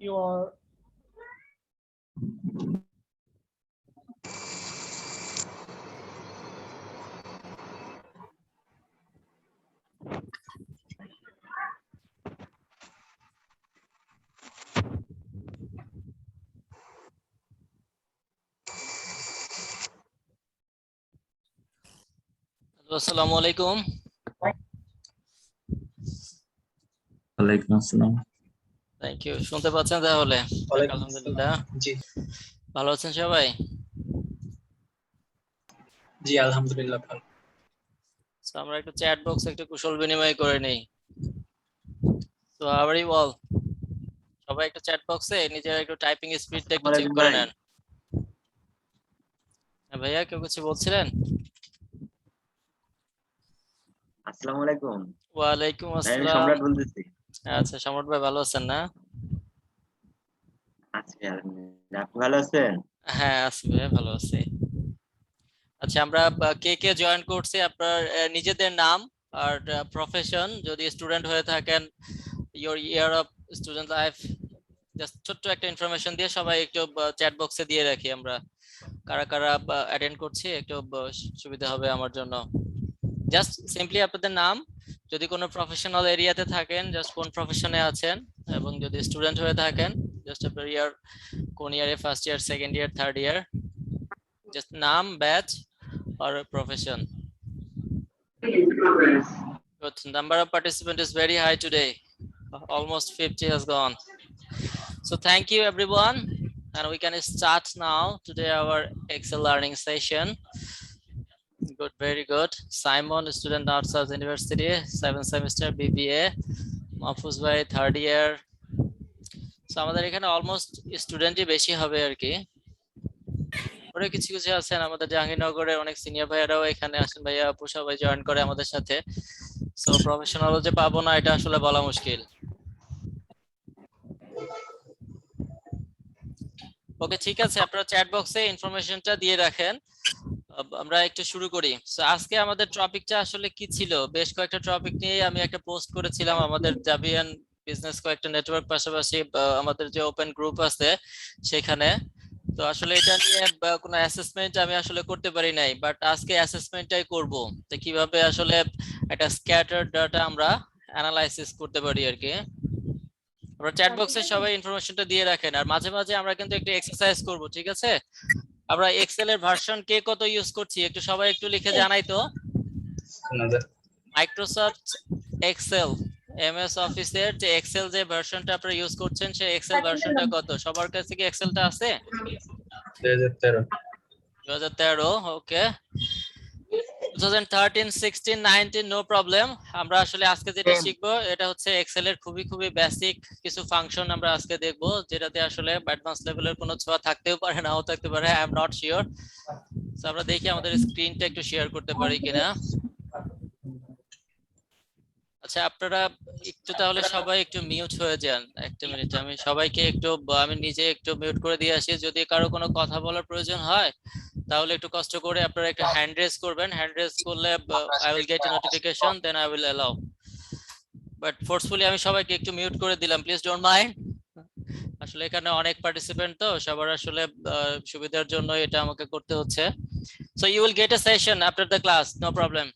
your আসসালামু আলাইকুম। ওয়ালাইকুম আসসালাম। Thank you. শুনতে পাচ্ছেন তাহলে? আলহামদুলিল্লাহ। জি ভালো আছেন সবাই? জি আলহামদুলিল্লাহ ভালো। So, আমরা একটু চ্যাট বক্সে একটু কুশল বিনিময় করে নেই। তো আবারই বল, সবাই একটু চ্যাট বক্সে নিজের একটু টাইপিং স্পিডটা একটু চেক করে নেন। ভাইয়া কেউ কিছু বলছিলেন? আসসালামু আলাইকুম। ওয়ালাইকুম আমি আসসালাম। সম্রাট বলতেছি। আচ্ছা, সম্রাট ভাই ভালো আছেন না? আছি আলহামদুলিল্লাহ। আপনি ভালো আছেন? হ্যাঁ আছি ভাইয়া, ভালো আছি। আচ্ছা, আমরা কে কে জয়েন করছি আপনার নিজেদের নাম আর প্রফেশন, যদি স্টুডেন্ট হয়ে থাকেন your year of student life, just ছোট্ট একটা ইনফরমেশন দিয়ে সবাই একটু চ্যাট বক্সে দিয়ে রাখি আমরা কারা কারা অ্যাটেন্ড করছি, একটু সুবিধা হবে আমার জন্য। জাস্ট সিম্পলি আপনাদের নাম, যদি কোনো প্রফেশনাল এরিয়াতে থাকেন জাস্ট কোন প্রফেশনে আছেন, এবং যদি স্টুডেন্ট হয়ে থাকেন জাস্ট আপনার ইয়ার, কোন ইয়ারে, first year, second year, third year, just নাম, batch or profession. Good. Number of participants is very high today. Almost 50 has gone. So thank you everyone, and we can start now today our Excel learning session. Good, very good. Simon, student outside University, 7th semester BBA. Mahfuz bhai, third year. So আমাদের এখানে almost স্টুডেন্টই বেশি হবে আর কি। ওরা কিছু কিছু আছেন আমাদের জাহাঙ্গীরনগরে, অনেক সিনিয়র ভাইয়ারাও এখানে আসেন, ভাইয়া আপু সবাই জয়েন করে আমাদের সাথে। সো প্রফেশনাল যে পাবো না এটা আসলে বলা মুশকিল। ওকে, ঠিক আছে, আপনারা চ্যাট বক্সে ইনফরমেশনটা দিয়ে রাখেন। আমরা একটু শুরু করি। সো আজকে আমাদের টপিকটা আসলে কি ছিল? বেশ কয়েকটা টপিক নিয়ে আমি একটা পোস্ট করেছিলাম আমাদের জাভিয়ান বিজনেস কয়েকটা নেটওয়ার্ক, পাশাপাশি আমাদের যে ওপেন গ্রুপ আছে সেখানে। তো আসলে এটা নিয়ে কোনো অ্যাসেসমেন্ট আমি আসলে করতে পারি নাই, বাট আজকে অ্যাসেসমেন্টটাই করব, তো কিভাবে আসলে একটা স্ক্যাটার্ড ডাটা আমরা অ্যানালাইসিস করতে পারি আর কি। আমরা চ্যাট বক্সে সবাই ইনফরমেশনটা দিয়ে রাখেন, আর মাঝে মাঝে আমরা কিন্তু একটু এক্সারসাইজ করব, ঠিক আছে? আমরা এক্সেল এর ভার্সন কে কত ইউজ করছি একটু সবাই একটু লিখে জানাই তো। মাইক্রোসফট এক্সেল, এমএস অফিসের যে এক্সেল যে ভার্সনটা আপনারা ইউজ করছেন সেই এক্সেল ভার্সনটা কত? সবার কাছে কি এক্সেলটা আছে? 2013। ওকে, 2013, 16, 19 নো প্রবলেম। আমরা আসলে আজকে যেটা শিখবো এটা হচ্ছে এক্সেল এর খুবই খুবই বেসিক কিছু ফাংশন আমরা আজকে দেখবো, যেটাতে আসলে অ্যাডভান্স লেভেলের কোনো ছোঁয়া থাকতেও পারে, নাও থাকতে পারে, আই এম নট শিওর। তো আমরা দেখি আমাদের স্ক্রিনটা একটু শেয়ার করতে পারি কিনা। আচ্ছা, আপনারা একটু তাহলে সবাই একটু মিউট হয়ে যান একটা মিনিট। আমি সবাইকে একটু, আমি নিজে একটু মিউট করে দিয়ে আসি। যদি কারো কোনো কথা বলার প্রয়োজন হয় তাহলে একটু কষ্ট করে আপনারা একটা হ্যান্ড রেজ করবেন। হ্যান্ড রেজ করলে I will get a notification, then I will allow. But forcefully আমি সবাইকে একটু মিউট করে দিলাম, প্লিজ ডোন্ট মাইন্ড। আসলে এখানে অনেক পার্টিসিপেন্ট, তো সবার আসলে সুবিধার জন্য এটা আমাকে করতে হচ্ছে। So you will get a session after the class, no problem.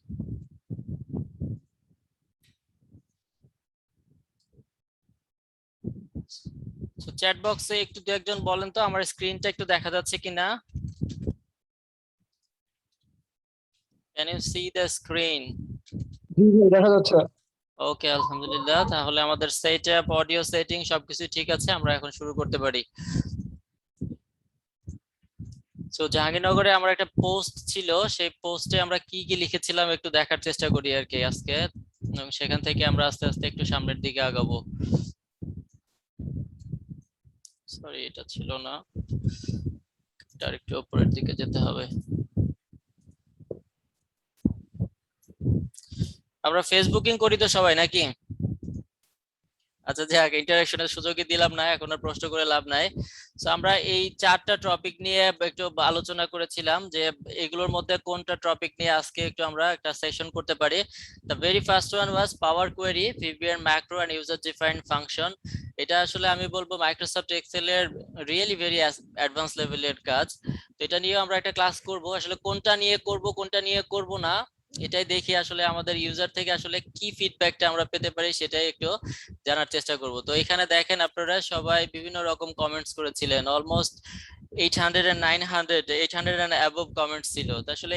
So chat বক্সে একটু দু একজন বলেন তো আমার স্ক্রিনটা একটু দেখা যাচ্ছে কিনা। Can you see the screen? দেখা যাচ্ছে। ওকে, আলহামদুলিল্লাহ। তাহলে আমাদের সেটআপ, অডিও সেটিং সবকিছু ঠিক আছে, আমরা এখন শুরু করতে পারি। সো জাহাঙ্গীরনগরে আমার একটা পোস্ট ছিল, সেই পোস্টে আমরা কি কি লিখেছিলাম একটু দেখার চেষ্টা করি আর কি আজকে, এবং সেখান থেকে আমরা আস্তে আস্তে একটু সামনের দিকে আগাবো। সরি, এটা ছিল না, আরেকটু উপরের দিকে যেতে হবে। আমরা ফেসবুকিং করি তো সবাই নাকি? আচ্ছা যাক, ইন্টারেকশনের সুযোগই দিলাম না, এখন আর প্রশ্ন করে লাভ নাই। সো আমরা এই 4টা টপিক নিয়ে একটু আলোচনা করেছিলাম যে এগুলোর মধ্যে কোনটা টপিক নিয়ে আজকে একটু আমরা একটা সেশন করতে পারি। The very first one was power query, VBA macro and user defined function. এটা আসলে আমি বলবো মাইক্রোসফট এক্সেল এর রিয়েলি ভেরি অ্যাডভান্স লেভেলের কাজ। তো এটা নিয়ে আমরা একটা ক্লাস করব, আসলে কোনটা নিয়ে করব কোনটা নিয়ে করব না এটাই দেখি, আসলে আমাদের ইউজার থেকে আসলে কি ফিডব্যাকটা আমরা পেতে পারি সেটাই একটু জানার চেষ্টা করব। তো এখানে দেখেন আপনারা সবাই বিভিন্ন রকম কমেন্টস করেছিলেন, almost 800 and 900 800 and above comments ছিল। তো আসলে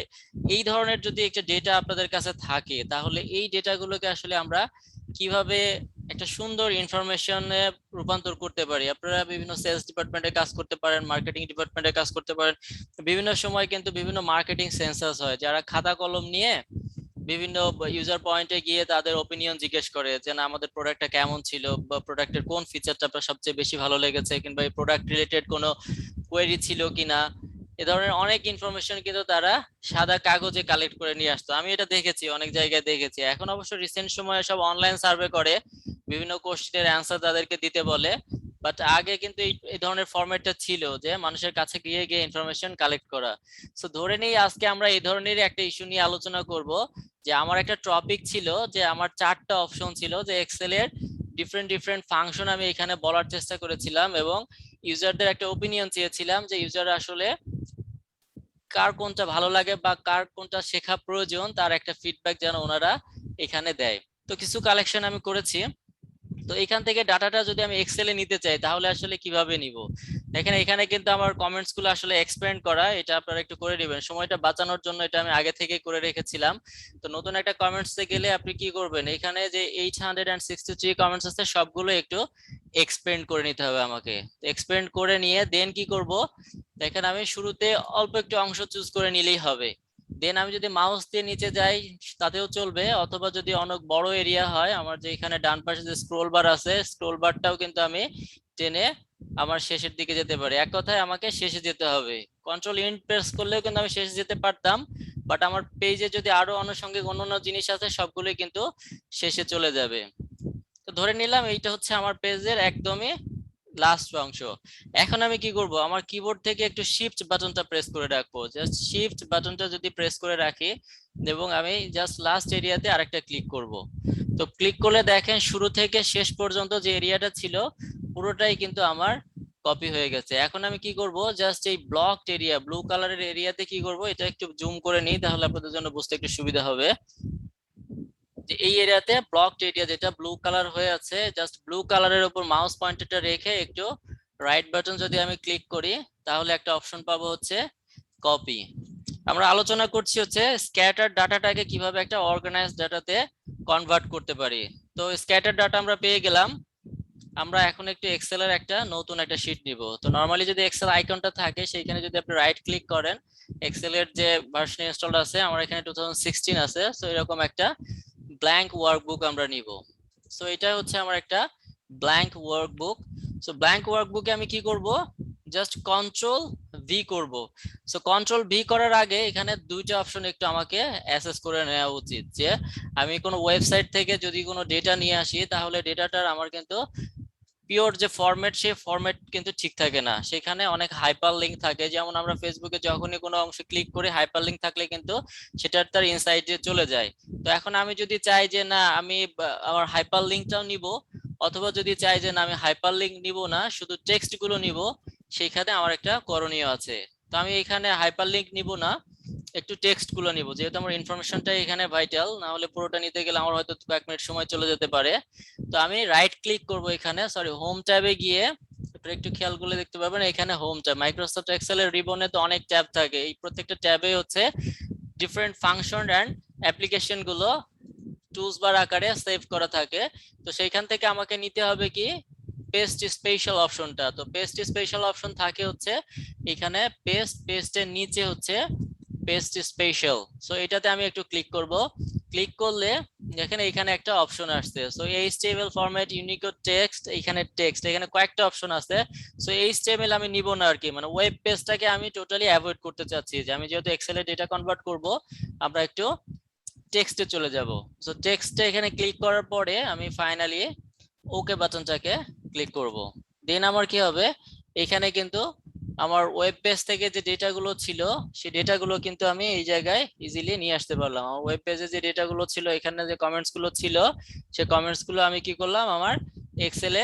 এই ধরনের যদি একটা ডেটা আপনাদের কাছে থাকে তাহলে এই ডেটাগুলোকে আসলে আমরা কিভাবে একটা সুন্দর ইনফরমেশনে রূপান্তর করতে পারি। আপনারা বিভিন্ন সেলস ডিপার্টমেন্টে কাজ করতে পারেন, মার্কেটিং ডিপার্টমেন্টে কাজ করতে পারেন। বিভিন্ন সময় কিন্তু বিভিন্ন মার্কেটিং সেন্সাস হয়, যারা খাতা কলম নিয়ে বিভিন্ন ইউজার পয়েন্টে গিয়ে তাদের ওপিনিয়ন জিজ্ঞেস করে যে না আমাদের প্রোডাক্টটা কেমন ছিল, বা প্রোডাক্টের কোন ফিচারটা আপনার সবচেয়ে বেশি ভালো লেগেছে, কিংবা এই প্রোডাক্ট রিলেটেড কোনো কোয়েরি ছিল কিনা। এ ধরনের অনেক ইনফরমেশন কিন্তু তারা সাদা কাগজে কালেক্ট করে নিয়ে আসতো, আমি এটা দেখেছি, অনেক জায়গায় দেখেছি। এখন অবশ্য রিসেন্ট সময়ে সব অনলাইন সার্ভে করে, বিভিন্ন কোশ্চেনের অ্যান্সার তাদেরকে দিতে বলে। বাট আগে কিন্তু এই ধরনের ফরম্যাটটা ছিল যে মানুষের কাছে গিয়ে গিয়ে ইনফরমেশন কালেক্ট করা। সো ধরে নিই আজকে আমরা এই ধরনের একটা ইস্যু নিয়ে আলোচনা করব, যে আমার একটা টপিক ছিল যে আমার 4টা অপশন ছিল, যে এক্সেল এর ডিফারেন্ট ডিফারেন্ট ফাংশন আমি এখানে বলার চেষ্টা করেছিলাম, এবং ইউজারদের একটা ওপিনিয়ন চেয়েছিলাম যে ইউজার আসলে কার কোনটা ভালো লাগে বা কার কোনটা শেখা প্রয়োজন, তার একটা ফিডব্যাক যেন ওনারা এখানে দেয়। তো কিছু কালেকশন আমি করেছি। তো এখান থেকে ডাটাটা যদি আমি এক্সেলে নিতে চাই তাহলে আসলে কিভাবে নিব। দেখেন এখানে কিন্তু আমার কমেন্টস গুলো আসলে এক্সপ্যান্ড করা, এটা আপনারা একটু করে নেবেন, সময়টা বাঁচানোর জন্য এটা আমি আগে থেকে করে রেখেছিলাম। তো নতুন একটা কমেন্টসে গেলে আপনি কি করবেন, এখানে যে 863 কমেন্টস আছে সবগুলো একটু এক্সপ্যান্ড করে নিতে হবে আমাকে। এক্সপ্যান্ড করে নিয়ে দেন কি করব, দেখেন আমি শুরুতে অল্প একটু অংশ চুজ করে নিলেই হবে। দেন আমি যদি মাউস দিয়ে নিচে যাই তাতেও চলবে, অথবা যদি অনেক বড় এরিয়া হয়, আমার যে এখানে ডান পাশে যে স্ক্রোল বার আছে স্ক্রোল বারটাও কিন্তু আমি টেনে আমার শেষের দিকে যেতে পারি। এক কথায় আমাকে শেষে যেতে হবে, কন্ট্রোল ইন্ট প্রেস করলেও কিন্তু আমি শেষে যেতে পারতাম, বাট আমার পেজে যদি আরো আনুষঙ্গিক অন্যান্য জিনিস আছে সবগুলোই কিন্তু শেষে চলে যাবে। তো ধরে নিলাম এইটা হচ্ছে আমার পেজের একদমই লাস্ট অংশ। এখন আমি কি করব, আমার কিবোর্ড থেকে একটু শিফট বাটনটা প্রেস করে রাখবো, জাস্ট শিফট বাটনটা যদি প্রেস করে রাখি এবং আমি জাস্ট লাস্ট এরিয়াতে আরেকটা ক্লিক করব। তো ক্লিক করলে দেখেন শুরু থেকে শেষ পর্যন্ত যে এরিয়াটা ছিল পুরোটাই কিন্তু আমার কপি হয়ে গেছে। এখন আমি কি করব, জাস্ট এই ব্লকড এরিয়া ব্লু কালারের এরিয়াতে কি করব, এটা একটু জুম করে নিই তাহলে আপনাদের জন্য বুঝতে একটু সুবিধা হবে। যে এই এরিয়াতে ব্লকড এরিয়া যেটা ব্লু কালার হয়ে আছে, জাস্ট ব্লু কালারের উপর মাউস পয়েন্টারটা রেখে একটু রাইট বাটন যদি আমি ক্লিক করি তাহলে একটা অপশন পাবো হচ্ছে কপি। আমরা আলোচনা করছি হচ্ছে স্ক্যাটার ডাটাটাকে কিভাবে একটা অর্গানাইজড ডাটাতে কনভার্ট করতে পারি। তো স্ক্যাটার ডাটা আমরা পেয়ে গেলাম। আমরা এখন একটু এক্সেল এর একটা নতুন একটা শীট নিব। তো নরমালি যদি এক্সেল আইকনটা থাকে সেইখানে যদি আপনি রাইট ক্লিক করেন, এক্সেল এর যে ভার্সন ইনস্টলড আছে আমার এখানে 2016 আছে, সো এরকম একটা ব্ল্যাঙ্ক ওয়ার্কবুক আমরা নিব। সো এটা হচ্ছে আমার একটা ব্ল্যাঙ্ক ওয়ার্কবুক। সো ব্ল্যাঙ্ক ওয়ার্কবুকে আমি কি করব, জাস্ট কন্ট্রোল ভি করব। সো কন্ট্রোল ভি করার আগে এখানে দুইটা অপশন একটু আমাকে অ্যাসেস করে নেওয়া উচিত, যে আমি কোনো ওয়েবসাইট থেকে যদি কোনো ডেটা নিয়ে আসি তাহলে ডেটাটার আমার কিন্তু পিওর যে ফরম্যাট সেই ফরম্যাট কিন্তু ঠিক থাকে না, সেখানে অনেক হাইপার লিঙ্ক থাকে। যেমন আমরা ফেসবুকে যখনই কোনো অংশে ক্লিক করি হাইপার লিঙ্ক থাকলে কিন্তু সেটার তার ইনসাইডে চলে যায়। তো এখন আমি যদি চাই যে না আমি আমার হাইপার লিঙ্কটাও নিব, অথবা যদি চাই যে না আমি হাইপার লিঙ্ক নিব না শুধু টেক্সট গুলো নিব, সেইখানে আমার একটা করণীয় আছে। তো আমি এখানে হাইপার লিঙ্ক নিব না, একটু টেক্সট গুলো নিব, যেহেতু আমার ইনফরমেশনটা এখানে ভাইটাল, না হলে পুরোটা নিতে গেলে আমার হয়তো কয়েক মিনিট সময় চলে যেতে পারে। তো আমি রাইট ক্লিক করব এখানে, সরি হোম ট্যাবে গিয়ে একটু খেয়াল করলে দেখতে পাবেন এখানে হোম ট্যাব। মাইক্রোসফট এক্সেল এর রিবনে তো অনেক ট্যাব থাকে, এই প্রত্যেকটা ট্যাবে হচ্ছে ডিফারেন্ট ফাংশন এন্ড অ্যাপ্লিকেশন গুলো টুলস বার আকারে সেভ করা থাকে। তো সেইখান থেকে আমাকে নিতে হবে কি পেস্ট স্পেশাল অপশনটা। তো পেস্ট স্পেশাল অপশন থাকে হচ্ছে এখানে পেস্টের নিচে হচ্ছে পেস্ট স্পেশাল। সো এটাতে আমি একটু ক্লিক করব। ক্লিক করলে দেখেন এখানে একটা অপশন আসছে, so HTML format Unicode text, এখানে টেক্সট এখানে কয়েকটা অপশন আছে। সো এইচটিএমএল আমি নিব না আর কি, মানে ওয়েব পেজটাকে আমি টোটালি অ্যাভয়েড করতে চাচ্ছি, যে আমি যেহেতু এক্সেলে ডেটা কনভার্ট করব আমরা একটু টেক্সটে চলে যাব। সো টেক্সটে এখানে ক্লিক করার পরে আমি ফাইনালি ওকে বাটনটাকে ক্লিক করব। দেন আমার কি হবে, এখানে কিন্তু আমার ওয়েব পেজ থেকে যে ডেটাগুলো ছিল সেই ডেটাগুলো কিন্তু আমি এই জায়গায় ইজিলি নিয়ে আসতে পারলাম। আমার ওয়েব পেজে যে ডেটাগুলো ছিল, এখানে যে কমেন্টস গুলো ছিল, সেই কমেন্টস গুলো আমি কি করলাম, আমার এক্সেলে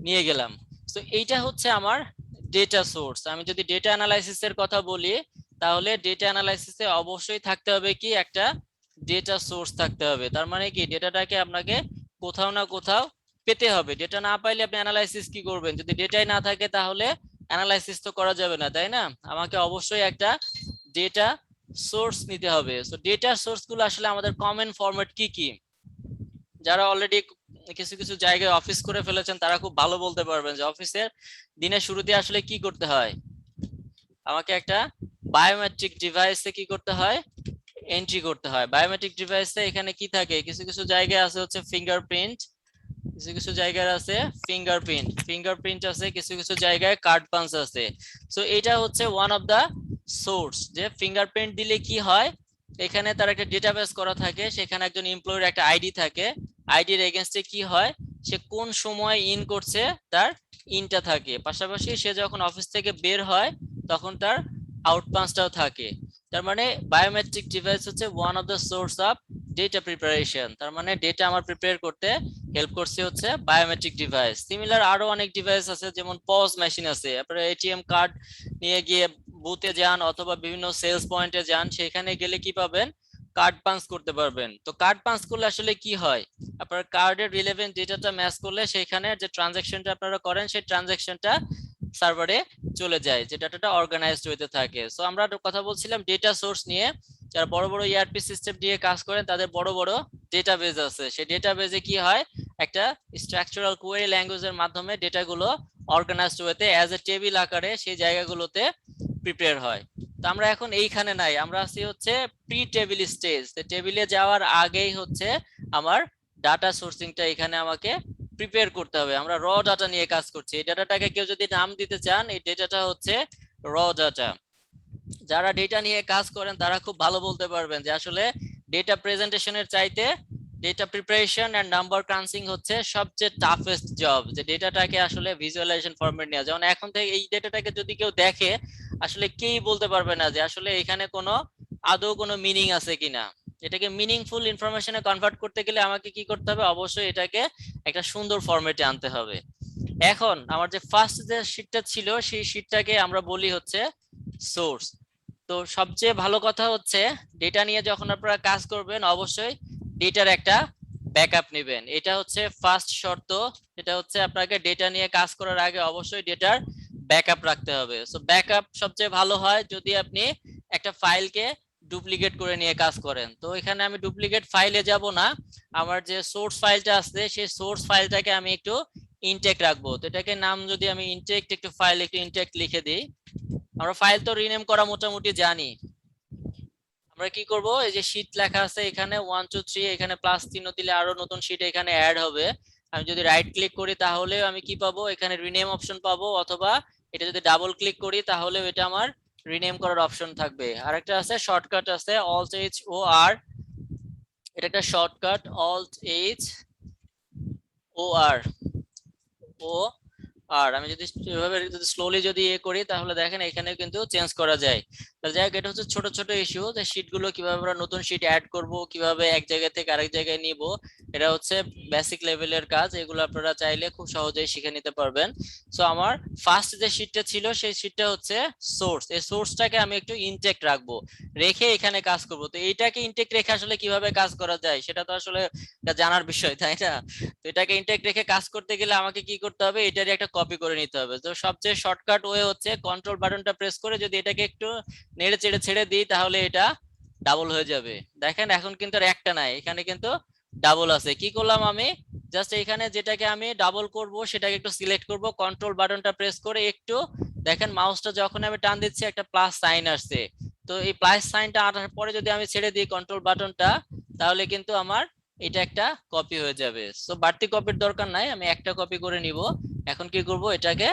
নিয়ে গেলাম। তো এইটা হচ্ছে আমার ডেটা সোর্স। আমি যদি ডেটা অ্যানালাইসিসের কথা বলি, তাহলে ডেটা অ্যানালাইসিসে অবশ্যই থাকতে হবে কি, একটা ডেটা সোর্স থাকতে হবে। তার মানে কি, ডেটাটাকে আপনাকে কোথাও না কোথাও পেতে হবে। ডেটা না পাইলে আপনি অ্যানালাইসিস কি করবেন? যদি ডেটাই না থাকে তাহলে অ্যানালাইসিস তো করা যাবে না, তাই না? আমাকে অবশ্যই একটা ডেটা সোর্স নিতে হবে। সো ডেটা সোর্স গুলো আসলে আমাদের কমন ফরম্যাট কি কি, যারা অলরেডি কিছু কিছু জায়গায় অফিস করে ফেলেছেন তারা খুব ভালো বলতে পারবেন যে অফিসের দিনের শুরুতে আসলে কি করতে হয়। আমাকে একটা বায়োমেট্রিক ডিভাইসে কি করতে হয়, এন্ট্রি করতে হয়। বায়োমেট্রিক ডিভাইসে এখানে কি থাকে, কিছু কিছু জায়গায় আছে হচ্ছে ফিঙ্গারপ্রিন্ট, কিছু কিছু জায়গায় আছে ফিঙ্গারপ্রিন্ট আছে, কিছু কিছু জায়গায় কার্ড পাঞ্চ আছে। সো এটা হচ্ছে ওয়ান অফ দা সোর্স, যে ফিঙ্গারপ্রিন্ট দিলে কি হয়, এখানে তার একটা ডেটাবেস করা থাকে, সেখানে একজন এমপ্লয়ির একটা আইডি থাকে, আইডির এগেইনস্টে কি হয়, সে কোন সময় ইন করছে তার ইনটা থাকে, পাশাপাশি সে যখন অফিস থেকে বের হয় তখন তার আউট পাঞ্চটাও থাকে। তার মানে বায়োমেট্রিক ডিভাইস হচ্ছে one of the source of data preparation. তার মানে ডেটা আমার প্রিপেয়ার করতে হেল্প করছে হচ্ছে বায়োমেট্রিক ডিভাইস। সিমিলার আরো অনেক ডিভাইস আছে, যেমন পজ মেশিন আছে। আপনারা এটিএম কার্ড নিয়ে গিয়ে বুথে যান অথবা বিভিন্ন সেলস পয়েন্টে যান, সেখানে গেলে কি পাবেন, কার্ড পাঞ্চ করতে পারবেন। তো কার্ড পাঞ্চ করলে আসলে কি হয়, আপনার কার্ডের রিলেভেন্ট ডেটাটা ম্যাচ করলে সেখানে যে ট্রানজাকশনটা আপনারা করেন সেই ট্রানজাকশনটা সার্ভারে চলে যায়, যে ডাটাটা অর্গানাইজড হইতে থাকে। সো আমরা কথা বলছিলাম ডেটা সোর্স নিয়ে। যারা বড় বড় ইআরপি সিস্টেম দিয়ে কাজ করেন তাদের বড় বড় ডেটাবেজ আছে। সেই ডেটাবেজে কি হয়, একটা স্ট্রাকচারাল কোয়েরি ল্যাঙ্গুয়েজের মাধ্যমে ডেটাগুলো অর্গানাইজড হতে অ্যাজ এ টেবিল আকারে সেই জায়গাগুলোতে প্রিপেয়ার হয়। তো আমরা এখন এইখানে নাই, আমরা আছি হচ্ছে প্রি টেবিল স্টেজ। টেবিলে যাওয়ার আগেই হচ্ছে আমার ডাটা সোর্সিংটা এখানে আমাকে প্রিপেয়ার করতে হবে। আমরা র ডাটা নিয়ে কাজ করছি। এই ডাটাটাকে কেউ যদি নাম দিতে চান, এই ডেটাটা হচ্ছে র ডাটা। যারা ডেটা নিয়ে কাজ করেন তারা খুব ভালো বলতে পারবেন যে আসলে ডেটা প্রেজেন্টেশনের চাইতে data preparation and number crunching হচ্ছে সবচেয়ে টাফেস্ট জব। যে ডেটাটাকে আসলে ভিজুয়ালাইজেশন ফরম্যাট নেওয়া, যেমন এখন থেকে এই ডেটাটাকে যদি কেউ দেখে আসলে কেই বলতে পারবে না যে আসলে এখানে কোনো আদৌ কোনো মিনিং আছে কিনা। এটাকে মিনিংফুল ইনফরমেশনে কনভার্ট করতে গেলে আমাকে কি করতে হবে, অবশ্যই এটাকে একটা সুন্দর ফরম্যাটে আনতে হবে। এখন আমার যে ফার্স্ট যে শীটটা ছিল সেই শীটটাকে আমরা বলি হচ্ছে সোর্স। তো সবচেয়ে ভালো কথা হচ্ছে ডেটা নিয়ে যখন আপনারা কাজ করবেন অবশ্যই ডেটার একটা ব্যাকআপ নেবেন। এটা হচ্ছে ফার্স্ট শর্ত। এটা হচ্ছে আপনাকে ডেটা নিয়ে কাজ করার আগে অবশ্যই ডেটার ব্যাকআপ রাখতে হবে। সো ব্যাকআপ সবচেয়ে ভালো হয় যদি আপনি একটা ফাইলকে ডুপ্লিকেট করে নিয়ে কাজ করেন। তো এখানে আমি ডুপ্লিকেট ফাইলে যাব না, আমার যে সোর্স ফাইলটা আছে সেই সোর্স ফাইলটাকে আমি একটু ইনটেক্ট রাখবো। তো এটাকে নাম যদি আমি ইনটেক্ট একটু ফাইল একটু ইনটেক্ট লিখে দিই। আমরা ফাইল তো রিনেম করা মোটামুটি জানি। আমরা কি করব, এই যে শীট লেখা আছে এখানে 1 2 3, এখানে প্লাস চিহ্ন দিলে আরো নতুন শীট এখানে অ্যাড হবে। আমি যদি রাইট ক্লিক করি তাহলে আমি কি পাবো, এখানে রিনেম অপশন পাবো, অথবা এটা যদি ডাবল ক্লিক করি তাহলে এটা আমার রিনেম করার অপশন থাকবে। আরেকটা আছে শর্টকাট আছে অল্ট এইচ ও আর, এটা একটা শর্টকাট অল্ট এইচ ও আর ও। আর আমি যদি এভাবে যদি স্লোলি যদি করি তাহলে দেখেন এখানে কিন্তু চেঞ্জ করা যায়। তাহলে যাই হোক, এটা হচ্ছে ছোট ছোট ইস্যু, যে শীট গুলো কিভাবে আমরা নতুন শীট অ্যাড করব, কিভাবে এক জায়গা থেকে আরেক জায়গায় নিব, এটা হচ্ছে বেসিক লেভেলের কাজ। এগুলো আপনারা চাইলে খুব সহজেই শিখে নিতে পারবেন। সো আমার ফার্স্ট যে শীটটা ছিল সেই শীটটা হচ্ছে সোর্স। এই সোর্সটাকে আমি একটু ইনটেক্ট রাখবো, রেখে এখানে কাজ করব। তো এইটাকে ইনটেক্ট রেখে আসলে কিভাবে কাজ করা যায় সেটা তো আসলে জানার বিষয়, তাই না? তো এটাকে ইনটেক্ট রেখে কাজ করতে গেলে আমাকে কি করতে হবে, এটারই একটা কপি করে নিতে হবে। তো সবচেয়ে শর্টকাট ওয়ে হচ্ছে কন্ট্রোল বাটনটা প্রেস করে যদি এটাকে একটু নেড়ে চেড়ে ছেড়ে দিই তাহলে এটা ডাবল হয়ে যাবে। দেখেন এখন কিন্তু আর একটা নাই, এখানে কিন্তু ডাবল আছে। কি করলাম আমি, জাস্ট এখানে যেটাকে আমি ডাবল করব সেটাকে একটু সিলেক্ট করব, কন্ট্রোল বাটনটা প্রেস করে একটু দেখেন মাউসটা যখন আমি টান দিচ্ছি একটা প্লাস সাইন আসছে। তো এই প্লাস সাইনটা আসার পরে যদি আমি ছেড়ে দিই কন্ট্রোল বাটনটা তাহলে কিন্তু আমার এটা একটা কপি হয়ে যাবে। সো বাড়তি কপির দরকার নাই, আমি একটা কপি করে নিব। এখন কি করব, এটাকে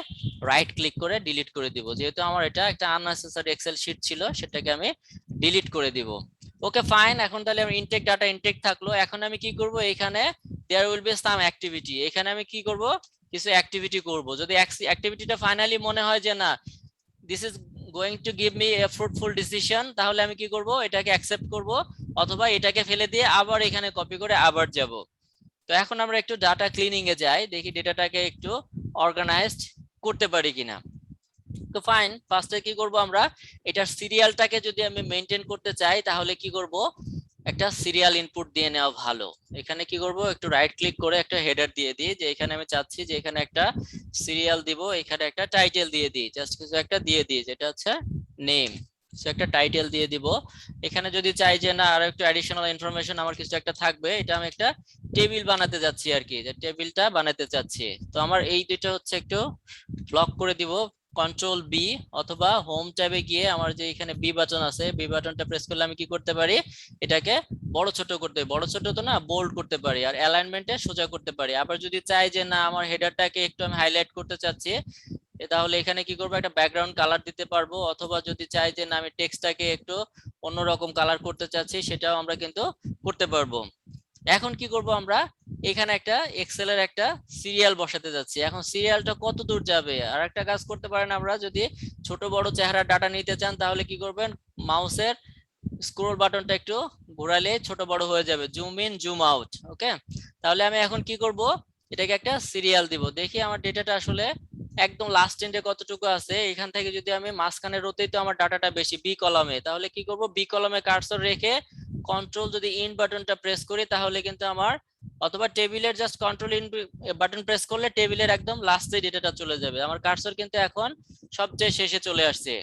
রাইট ক্লিক করে ডিলিট করে দিব, যেহেতু আমার এটা একটা আননেসেসারি এক্সেল শীট ছিল সেটাকে আমি ডিলিট করে দিব। ওকে ফাইন, এখন তাহলে আমার ইনটেক ডাটা ইনটেক থাকলো। এখন আমি কি করব, এখানে there will be some activity, এখানে আমি কি করব, কিছু অ্যাক্টিভিটি করব। যদি অ্যাক্টিভিটিটা ফাইনালি মনে হয় যে না this is going to give me a fruitful decision, তাহলে আমি কি করব, এটাকে অ্যাকসেপ্ট করব, অথবা এটাকে ফেলে দিয়ে আবার এখানে কপি করে আবার যাব। তো এখন আমরা একটু ডাটা ক্লিনিং এ যাই, দেখি ডেটাটাকে একটু অর্গানাইজড করতে পারি কিনা। তো ফাইন, ফার্স্টে কি করব, আমরা এটার সিরিয়ালটাকে যদি আমি মেইনটেইন করতে চাই তাহলে কি করব, একটা সিরিয়াল ইনপুট দিয়ে নেওয়া ভালো। এখানে কি করব, একটু রাইট ক্লিক করে একটা হেডার দিয়ে দিই, যে এখানে আমি চাচ্ছি যে এখানে একটা সিরিয়াল দিব, এখানে একটা টাইটেল দিয়ে দিই, জাস্ট কিছু একটা দিয়ে দিই যেটা হচ্ছে নেম, সো একটা টাইটেল দিয়ে দিব। এখানে যদি চাই যে না আরো একটু অ্যাডিশনাল ইনফরমেশন আমার কিছু একটা থাকবে, এটা আমি একটা টেবিল বানাতে যাচ্ছি আর কি, যে টেবিলটা বানাতে চাচ্ছি। তো আমার এই দুটো হচ্ছে একটু ব্লক করে দিব, কন্ট্রোল বি, অথবা হোম ট্যাবে গিয়ে আমার যে এখানে বি বাটন আছে, বি বাটনটা প্রেস করলে আমি কি করতে পারি, এটাকে বড় ছোট করতে, বড় ছোট তো না বোল্ড করতে পারি, আর অ্যালাইনমেন্টে সোজা করতে পারি। আবার যদি চাই যে না আমার হেডারটাকে একটু আমি হাইলাইট করতে চাচ্ছি, তাহলে এখানে কি করবো, একটা ব্যাকগ্রাউন্ড কালার দিতে পারবো, অথবা যদি চাই যে না আমি টেক্সটটাকে একটু অন্যরকম কালার করতে চাচ্ছি, সেটাও আমরা কিন্তু করতে পারবো। এখন কি করব, আমরা এখানে একটা এক্সেল এর একটা সিরিয়াল বসাতে যাচ্ছি। এখন সিরিয়ালটা কত দূর যাবে, আর একটা কাজ করতে পারেন, আমরা যদি ছোট বড় চেহারা ডাটা নিতে চান তাহলে কি করবেন, মাউসের স্ক্রল বাটনটা একটু ঘোরালে ছোট বড় হয়ে যাবে, জুম ইন জুম আউট। ওকে, তাহলে আমি এখন কি করব, এটাকে একটা সিরিয়াল দিব। দেখি আমার ডেটাটা আসলে একদম লাস্ট এন্ডে কতটুকু আছে, এখান থেকে যদি আমি মাঝখানে রোতেই তো আমার ডাটাটা বেশি বি কলামে, তাহলে কি করব, বি কলামে কার্সর রেখে কন্ট্রোল যদি ইন বাটনটা প্রেস করি তাহলে কিন্তু আমার, অথবা টেবিলের just control in button press করলে টেবিলের একদম লাস্টে ডেটাটা চলে যাবে। আমার কার্সর কিন্তু এখন সবচেয়ে শেষে চলে আসছে।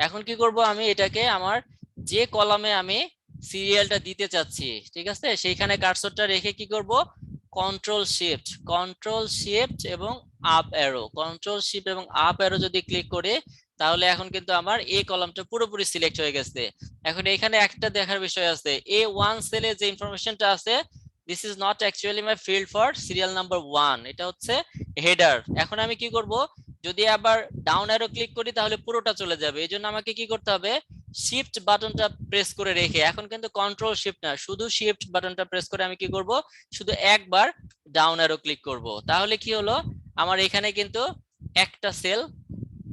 এখন কি করব, আমি এটাকে আমার যে কলামে আমি সিরিয়ালটা দিতে চাচ্ছি, ঠিক আছে, সেইখানে কার্সরটা রেখে কি করব, কন্ট্রোল শিফট এবং আপ অ্যারো, কন্ট্রোল শিফট এবং আপ অ্যারো যদি ক্লিক করে, তাহলে এখন কিন্তু আমার এই কলামটা পুরোপুরি সিলেক্ট হয়ে গেছে। এখন এখানে একটা দেখার বিষয় আছে, A1 সেলে যে ইনফরমেশনটা আছে, this is not actually my field for serial number 1, এটা হচ্ছে হেডার। এখন আমি কি করব, যদি আবার ডাউন অ্যারো ক্লিক করি তাহলে পুরোটা চলে যাবে, এইজন্য আমাকে কি করতে হবে, শিফট বাটনটা প্রেস করে রেখে, এখন কিন্তু কন্ট্রোল শিফট না, শুধু শিফট বাটনটা প্রেস করে আমি কি করব, শুধু একবার ডাউন অ্যারো ক্লিক করব, তাহলে কি হলো, আমার এখানে কিন্তু একটা সেল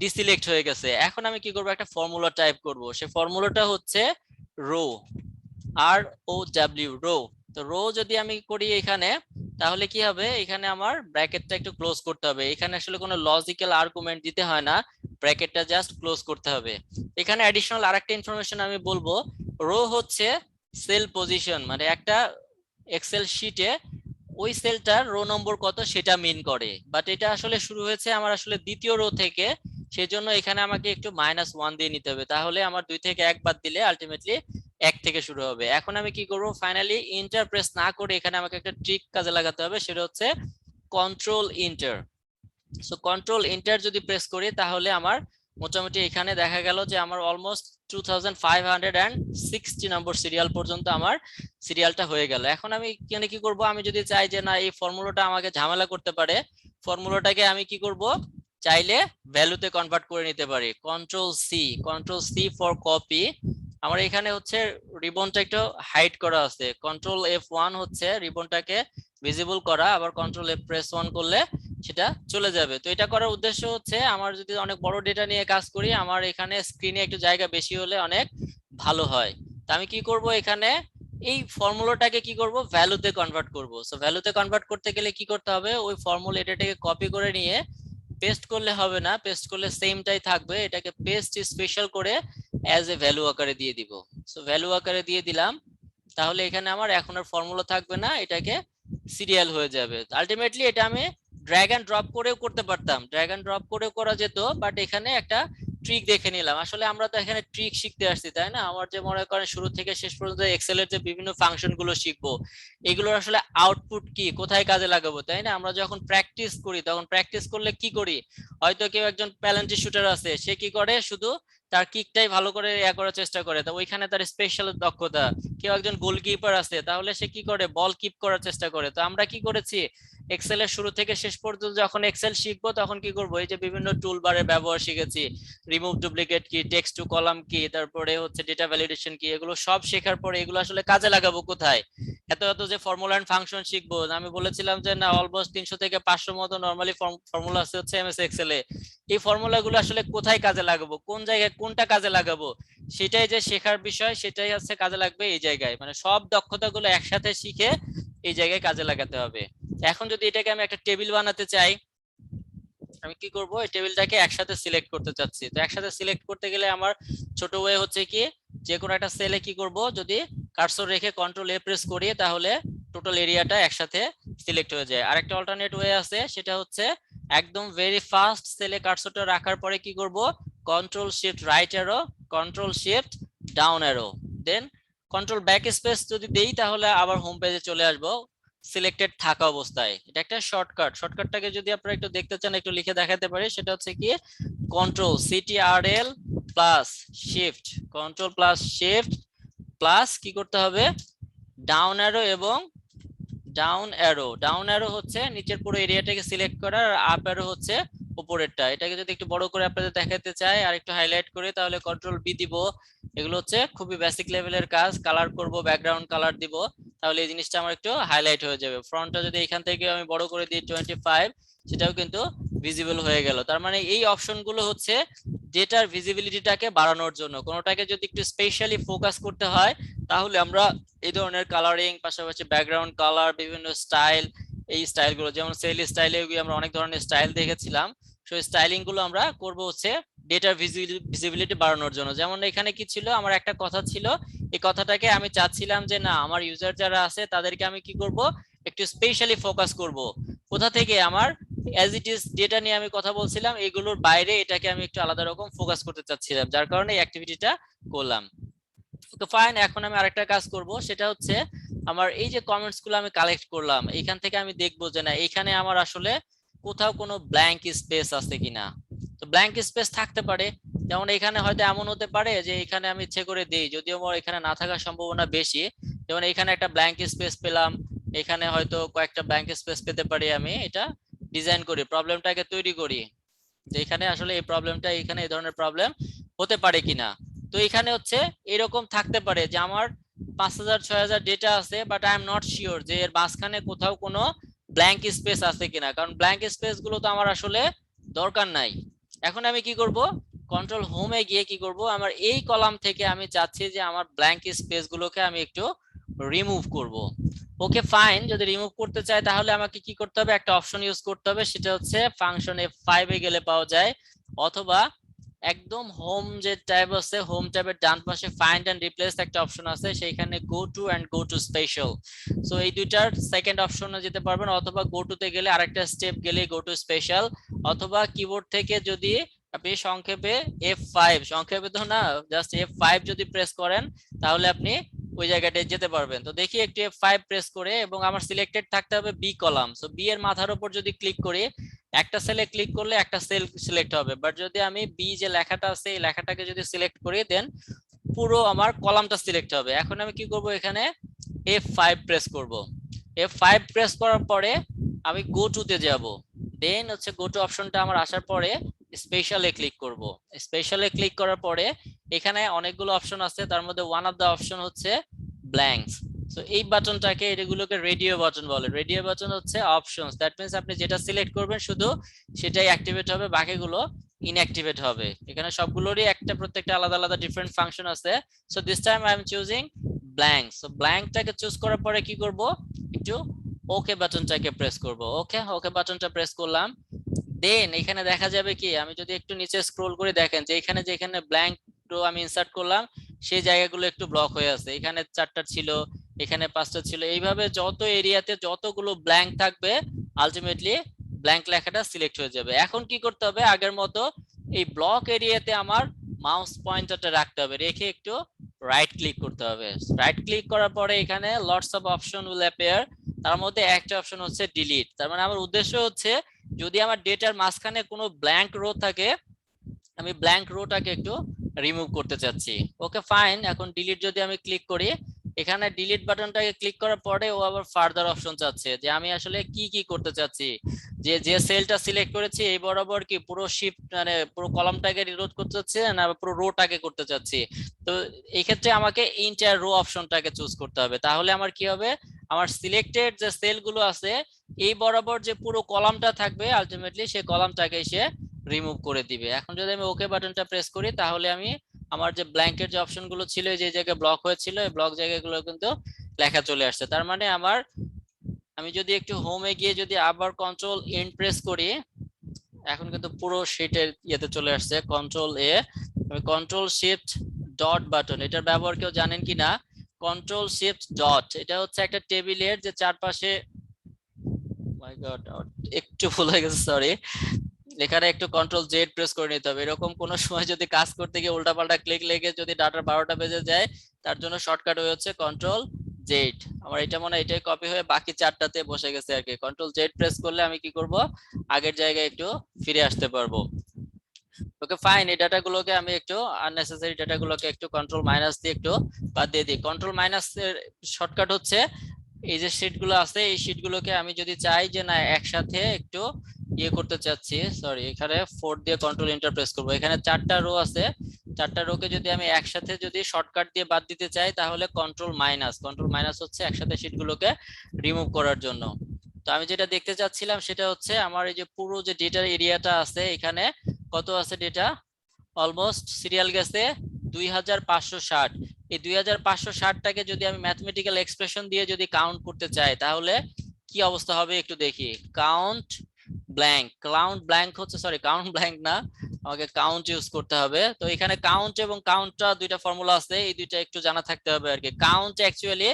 ডিসিলেক্ট হয়ে গেছে। এখন আমি কি করব, একটা ফর্মুলা টাইপ করব, সেই ফর্মুলাটা হচ্ছে রো, ROW, রো। তো রো যদি আমি করি এখানে, তাহলে কি হবে, এখানে আমার ব্র্যাকেটটা একটু ক্লোজ করতে হবে, এখানে আসলে কোনো লজিক্যাল আর্গুমেন্ট দিতে হয় না, ব্র্যাকেটটা জাস্ট ক্লোজ করতে হবে। এখানে অ্যাডিশনাল আরেকটা ইনফরমেশন আমি বলবো, রো হচ্ছে সেল পজিশন, মানে একটা এক্সেল শিটে ওই সেলটার রো নম্বর কত সেটা মিন করে, বাট এটা আসলে শুরু হয়েছে আমার আসলে দ্বিতীয় রো থেকে, সেজন্য এখানে আমাকে একটু -1 দিয়ে নিতে হবে, তাহলে আমার 2 থেকে 1 বাদ দিলে আলটিমেটলি 1 থেকে শুরু হবে। এখন আমি কি করব, ফাইনালি ইন্টার প্রেস না করে এখানে আমাকে একটা ট্রিক কাজে লাগাতে হবে, সেটা হচ্ছে control inter. So control inter যদি প্রেস করি তাহলে আমার মোটামুটি এখানে দেখা গেল যে আমার অলমোস্ট 2560 নম্বর সিরিয়াল পর্যন্ত আমার সিরিয়ালটা হয়ে গেল। এখন আমি এখানে কি করব, আমি যদি চাই যে না এই ফর্মুলাটা আমাকে ঝামেলা করতে পারে, ফর্মুলাটাকে আমি কি করব, চাইলে ভ্যালুতে কনভার্ট করে নিতে পারি, কন্ট্রোল সি ফর কপি। আমার এখানে হচ্ছে রিবনটা একটু হাইড করা আছে, কন্ট্রোল F1 হচ্ছে রিবনটাকে ভিজিবল করা, আবার কন্ট্রোল F প্রেস 1 করলে সেটা চলে যাবে। তো এটা করার উদ্দেশ্য হচ্ছে আমার যদি অনেক বড় ডেটা নিয়ে কাজ করি, আমার এখানে স্ক্রিনে একটু জায়গা বেশি হলে অনেক ভালো হয়। তো আমি কি করব, এখানে এই ফর্মুলাটাকে কি করব, ভ্যালুতে কনভার্ট করব। সো ভ্যালুতে কনভার্ট করতে গেলে কি করতে হবে, ওই ফর্মুলা এটাকে কপি করে নিয়ে পেস্ট করলে হবে না, পেস্ট করলে সেমটাই থাকবে, এটাকে পেস্ট স্পেশাল করে অ্যাজ এ ভ্যালু আকারে দিয়ে দিব। সো ভ্যালু আকারে দিয়ে দিলাম, তাহলে এখানে আমার এখন আর ফর্মুলা থাকবে না, এটাকে সিরিয়াল হয়ে যাবে। আলটিমেটলি এটা আমি ড্র্যাগ এন্ড ড্রপ করেও করতে পারতাম, ড্র্যাগ এন্ড ড্রপ করেও করা যেত, বাট এখানে একটা ট্রিক দেখে নিলাম। আসলে আমরা তো এখানে ট্রিক শিখতে আসছি, তাই না, আমার যে মনে করেন শুরু থেকে শেষ পর্যন্ত এক্সেল এর যে বিভিন্ন ফাংশন গুলো শিখবো, এগুলোর আসলে আউটপুট কি, কোথায় কাজে লাগাবো, তাই না। আমরা যখন প্র্যাকটিস করি, তখন প্র্যাকটিস করলে কি করি, হয়তো কেউ একজন প্যালেন্টি শুটার আছে, সে কি করে, শুধু তার কিকটাই ভালো করে করার চেষ্টা করে, তো ওইখানে তার স্পেশাল দক্ষতা। কেউ একজন গোলকিপার আছে, তাহলে সে কি করে, বল কিপ করার চেষ্টা করে। তো আমরা কি করেছি, এক্সেল এর শুরু থেকে শেষ পর্যন্ত যখন এক্সেল শিখবো তখন কি করবো, এই যে বিভিন্ন টুল বারের ব্যবহার শিখেছি, রিমুভ ডুপ্লিকেট কি, টেক্সট টু কলাম কি, তারপরে হচ্ছে ডেটা ভ্যালিডেশন কি, এগুলো সব শেখার পরে এগুলো আসলে কাজে লাগাবো কোথায়, এত এত যে ফর্মুলা এন্ড ফাংশন শিখবো, আমি বলেছিলাম যে না অলমোস্ট 300 থেকে 500 মতো নরমালি ফর্মুলা আছে হচ্ছে এমএস এক্সেল এ। এই ফর্মুলা গুলো আসলে কোথায় কাজে লাগাবো, কোন জায়গায় কোনটা কাজে লাগাবো, সেটাই যে শেখার বিষয়, সেটাই হচ্ছে কাজে লাগবে এই জায়গায়। মানে সব দক্ষতাগুলো একসাথে শিখে এই জায়গায় কাজে লাগাতে হবে। এখন যদি এটাকে আমি একটা টেবিল বানাতে চাই, আমি কি করব, এই টেবিলটাকে একসাথে সিলেক্ট করতে চাচ্ছি। তো একসাথে সিলেক্ট করতে গেলে আমার ছোট ওয়ে হচ্ছে কি, যে কোনো একটা সেলে কি করব, যদি কার্সর রেখে কন্ট্রোল এ প্রেস করি তাহলে টোটাল এরিয়াটা একসাথে সিলেক্ট হয়ে যায়। আরেকটা অল্টারনেট ওয়ে আছে, সেটা হচ্ছে একদম ভেরি ফার্স্ট সেলে কার্সরটা রাখার পরে কি করব, control shift right arrow, control shift down arrow, then control backspace যদি দেই তাহলে আবার হোম পেজে চলে আসবো সিলেক্টেড থাকা অবস্থায়। এটা একটা শর্টকাট। শর্টকাটটাকে যদি আপনারা একটু দেখতে চান একটু লিখে দেখাতে পারি, সেটা হচ্ছে কি control Ctrl plus shift, control plus shift plus কি করতে হবে ডাউন অ্যারো, এবং ডাউন অ্যারো, ডাউন অ্যারো হচ্ছে নিচের পুরো এরিয়াটাকে সিলেক্ট করা, আর আপ অ্যারো হচ্ছে উপরেরটা। এটাকে যদি একটু বড় করে আপনাদের দেখাতে চাই আর একটু হাইলাইট করে, তাহলে কন্ট্রোল বি দিব। এগুলো হচ্ছে খুবই বেসিক লেভেলের কাজ। কালার করব, ব্যাকগ্রাউন্ড কালার দিব, তাহলে এই জিনিসটা আমার একটু হাইলাইট হয়ে যাবে। ফ্রন্টটা যদি এখান থেকে আমি বড় করে দিই 25, সেটাও কিন্তু ভিজিবল হয়ে গেল। তার মানে এই অপশনগুলো হচ্ছে ডেটার ভিজিবিলিটিটাকে বাড়ানোর জন্য। কোনোটাকে যদি একটু স্পেশালি ফোকাস করতে হয় তাহলে আমরা এই ধরনের কালারিং, পাশাপাশি ব্যাকগ্রাউন্ড কালার, বিভিন্ন স্টাইল, এই স্টাইলগুলো যেমন সেল স্টাইলে আমরা অনেক ধরনের স্টাইল দেখেছিলাম, সেই স্টাইলিং গুলো আমরা করব হচ্ছে ডেটার ভিজিবিলিটি বাড়ানোর জন্য। যেমন এখানে কি ছিল, আমার একটা কথা ছিল, এই কথাটাকে আমি চাচ্ছিলাম যে না আমার ইউজার যারা আছে তাদেরকে আমি কি করব, একটু স্পেশালি ফোকাস করব। কোথা থেকে, আমার অ্যাজ ইট ইজ ডেটা নিয়ে আমি কথা বলছিলাম, এগুলোর বাইরে এটাকে আমি একটু আলাদা রকম ফোকাস করতে চাচ্ছিলাম, যার কারণে এই অ্যাক্টিভিটিটা করলাম। তো ফাইন, এখন আমি আরেকটা কাজ করব, সেটা হচ্ছে আমার এই যে কমেন্টস গুলো আমি কালেক্ট করলাম, এখান থেকে আমি দেখবো যে না এখানে আমার আসলে কোথাও কোনো ব্ল্যাঙ্ক স্পেস আছে কিনা। তো ব্ল্যাঙ্ক স্পেস থাকতে পারে, যেমন এখানে হয়তো এমন হতে পারে যে এখানে আমি ইচ্ছে করে দেই, যদিও আমার এখানে না থাকার সম্ভাবনা বেশি। যেমন এখানে একটা ব্ল্যাঙ্ক স্পেস পেলাম, এখানে হয়তো কয়েকটা ব্ল্যাঙ্ক স্পেস পেতে পারি। আমি এটা ডিজাইন করি, প্রবলেমটাকে তৈরি করি যে এখানে আসলে এই প্রবলেমটা, এখানে এই ধরনের প্রবলেম হতে পারে কিনা। তো এখানে হচ্ছে এরকম থাকতে পারে যে আমার 5000 6000 ডেটা আছে, but I am not sure যে এর মাঝখানে কোথাও কোনো ব্ল্যাঙ্ক স্পেস আছে কিনা, কারণ ব্ল্যাঙ্ক স্পেস গুলো তো আমার আসলে দরকার নাই। এখন আমি কি করব, কন্ট্রোল হোমে গিয়ে কি করব, আমার এই কলাম থেকে আমি চাচ্ছি যে আমার ব্ল্যাঙ্ক স্পেস গুলোকে আমি একটু রিমুভ করব। ওকে ফাইন, যদি রিমুভ করতে চাই তাহলে আমাকে কি করতে হবে, একটা অপশন ইউজ করতে হবে, সেটা হচ্ছে ফাংশন F5 এ গেলে পাওয়া যায়, অথবা একদম হোম যে ট্যাব আছে, হোম ট্যাবের ডান পাশে ফাইন্ড এন্ড রিপ্লেস একটা অপশন আছে, সেইখানে go to and go to special. So এই দুইটার সেকেন্ড অপশনে যেতে পারবেন, অথবা গো টু তে গেলে আরেকটা স্টেপ গেলে গো টু স্পেশাল, অথবা কিবোর্ড থেকে যদি আপনি সংক্ষেপে F5, সংক্ষেপে তো না, জাস্ট F5 যদি প্রেস করেন তাহলে আপনি ওই জায়গাটায় যেতে পারবেন। তো দেখি একটু F5 প্রেস করে, এবং আমার সিলেক্টেড থাকতে হবে বি কলাম। সো বি এর মাথার উপর যদি ক্লিক করি, একটা সেলে ক্লিক করলে একটা সেল সিলেক্ট হবে, বাট যদি আমি বি যে লেখাটা আছে এই লেখাটাকে যদি সিলেক্ট করি দেন পুরো আমার কলামটা সিলেক্ট হবে। এখন আমি কি করব, এখানে F5 প্রেস করব। F5 প্রেস করার পরে আমি গো টু তে যাব, দেন হচ্ছে গো টু অপশনটা আমার আসার পরে স্পেশালে ক্লিক করব। স্পেশালে ক্লিক করার পরে এখানে অনেকগুলো অপশন আছে, তার মধ্যে ওয়ান অফ দা অপশন হচ্ছে ব্ল্যাঙ্কস। সো এই বাটনটাকে, এগুলোকে রেডিও বাটন বলে। রেডিও বাটন হচ্ছে অপশনস, দ্যাট মিন্স আপনি যেটা সিলেক্ট করবেন শুধু সেটাই অ্যাক্টিভেট হবে, বাকিগুলো ইনঅ্যাক্টিভেট হবে। এখানে সবগুলোরই একটা প্রত্যেকটা আলাদা আলাদা ডিফারেন্ট ফাংশন আছে। So this time I am choosing blank. So ব্ল্যাঙ্কটাকে চুজ করার পরে কি করব, একটু ওকে বাটনটাকে প্রেস করব। ওকে, ওকে বাটনটা প্রেস করলাম। দেন এখানে দেখা যাবে কি, আমি যদি একটু নিচে স্ক্রল করে দেখেন যে এখানে যেখানে ব্ল্যাঙ্ক রো আমি ইনসার্ট করলাম সেই জায়গাগুলো একটু ব্লক হয়ে আছে। এখানে 4টা ছিল, এখানে 5টা ছিল, এইভাবে যত এরিয়াতে যতগুলো ব্ল্যাঙ্ক থাকবে আলটিমেটলি ব্ল্যাঙ্ক লেখাটা সিলেক্ট হয়ে যাবে। এখন কি করতে হবে, আগের মতো এই ব্লক এরিয়াতে আমার মাউস পয়েন্টারটা রাখতে হবে, রেখে একটু রাইট ক্লিক করতে হবে। রাইট ক্লিক করার পরে এখানে lots of option will appear, তার মধ্যে একটা অপশন হচ্ছে ডিলিট। তার মানে আমার উদ্দেশ্য হচ্ছে যদি আমার ডেটার মাঝখানে কোনো ব্ল্যাঙ্ক রো থাকে, আমি ব্ল্যাঙ্ক রোটাকে একটু রিমুভ করতে চাচ্ছি। ওকে ফাইন, এখন ডিলিট যদি আমি ক্লিক করি, এখানে ডিলিট বাটনটাকে ক্লিক করার পরে ও আবার ফার্দার অপশন চাচ্ছে যে আমি আসলে কি কি করতে চাচ্ছি, যে যে সেলটা সিলেক্ট করেছি এই বরাবর কি পুরো শিফট মানে পুরো কলামটাকে রিলোড করতে চাচ্ছি না পুরো রোটাকে করতে চাচ্ছি। তো এই ক্ষেত্রে আমাকে এন্টায়ার রো অপশনটাকে চুজ করতে হবে, তাহলে আমার কি হবে, আমার সিলেক্টেড যে সেলগুলো আছে এই বরাবর যে পুরো কলামটা থাকবে আলটিমেটলি সেই কলামটাকে সে রিমুভ করে দিবে। এখন যদি আমি ওকে বাটনটা প্রেস করি তাহলে আমি আমার যে ব্ল্যাঙ্কের যে অপশনগুলো ছিল যে জায়গায় ব্লক হয়েছিল এই ব্লক জায়গাগুলো কিন্তু লেখা চলে আসছে। তার মানে আমি যদি একটু হোমে গিয়ে যদি আবার কন্ট্রোল এন্ড প্রেস করি এখন কিন্তু পুরো শীটের ইয়েতে চলে আসছে কন্ট্রোল এ। আমি কন্ট্রোল শিফট ডট বাটন এটার ব্যবহার কেউ জানেন কিনা? কন্ট্রোল শিফট ডট এটা হচ্ছে একটা টেবিলের যে চারপাশে মাই গড একটু ভুল হয়ে গেছে সরি, এখানে একটু কন্ট্রোল জেড প্রেস করে নিতে হবে। এরকম কোনো সময় যদি কাজ করতে গিয়ে উল্টাপাল্টা ক্লিক লেগে যদি ডাটার 12টা বেজে যায় তার জন্য শর্টকাট হচ্ছে কন্ট্রোল জেড। আমার এটা মনে হয় এটাই কপি হয়ে বাকি চারটাতে বসে গেছে আর কি। কন্ট্রোল জেড প্রেস করলে আমি কি করব আগের জায়গায় একটু ফিরে আসতে পারবো। ওকে ফাইন, এই ডাটাগুলোকে আমি একটু আননেসেসারি ডাটাগুলোকে একটু কন্ট্রোল মাইনাস দিয়ে একটু বাদ দিয়ে দিই। কন্ট্রোল মাইনাস এর শর্টকাট হচ্ছে এই যে শীটগুলো আছে এই শীটগুলোকে আমি যদি চাই যে না একসাথে একটু ইয়ে করতে চাচ্ছি, সরি এখানে 4 দিয়ে কন্ট্রোল এন্টার প্রেস করব। এখানে 4টা রো আছে, 4টা রোকে যদি আমি একসাথে যদি শর্টকাট দিয়ে বাদ দিতে চাই তাহলে কন্ট্রোল মাইনাস হচ্ছে একসাথে শীটগুলোকে রিমুভ করার জন্য। তো আমি যেটা দেখতে চাচ্ছিলাম সেটা হচ্ছে আমার এই যে পুরো যে ডেটার এরিয়াটা আছে এখানে কত আছে ডেটা, অলমোস্ট সিরিয়াল গেছে 2560। এই 2560টাকে যদি আমি ম্যাথমেটিক্যাল এক্সপ্রেশন দিয়ে যদি কাউন্ট করতে চাই তাহলে কি অবস্থা হবে একটু দেখি। কাউন্ট ব্ল্যাঙ্ক হচ্ছে, সরি কাউন্ট ব্ল্যাঙ্ক না, আমাকে কাউন্ট ইউজ করতে হবে। তো এখানে কাউন্ট এবং কাউন্টটা দুইটা ফর্মুলা আছে, এই দুইটা একটু জানা থাকতে হবে আর কি। কাউন্ট অ্যাকচুয়ালি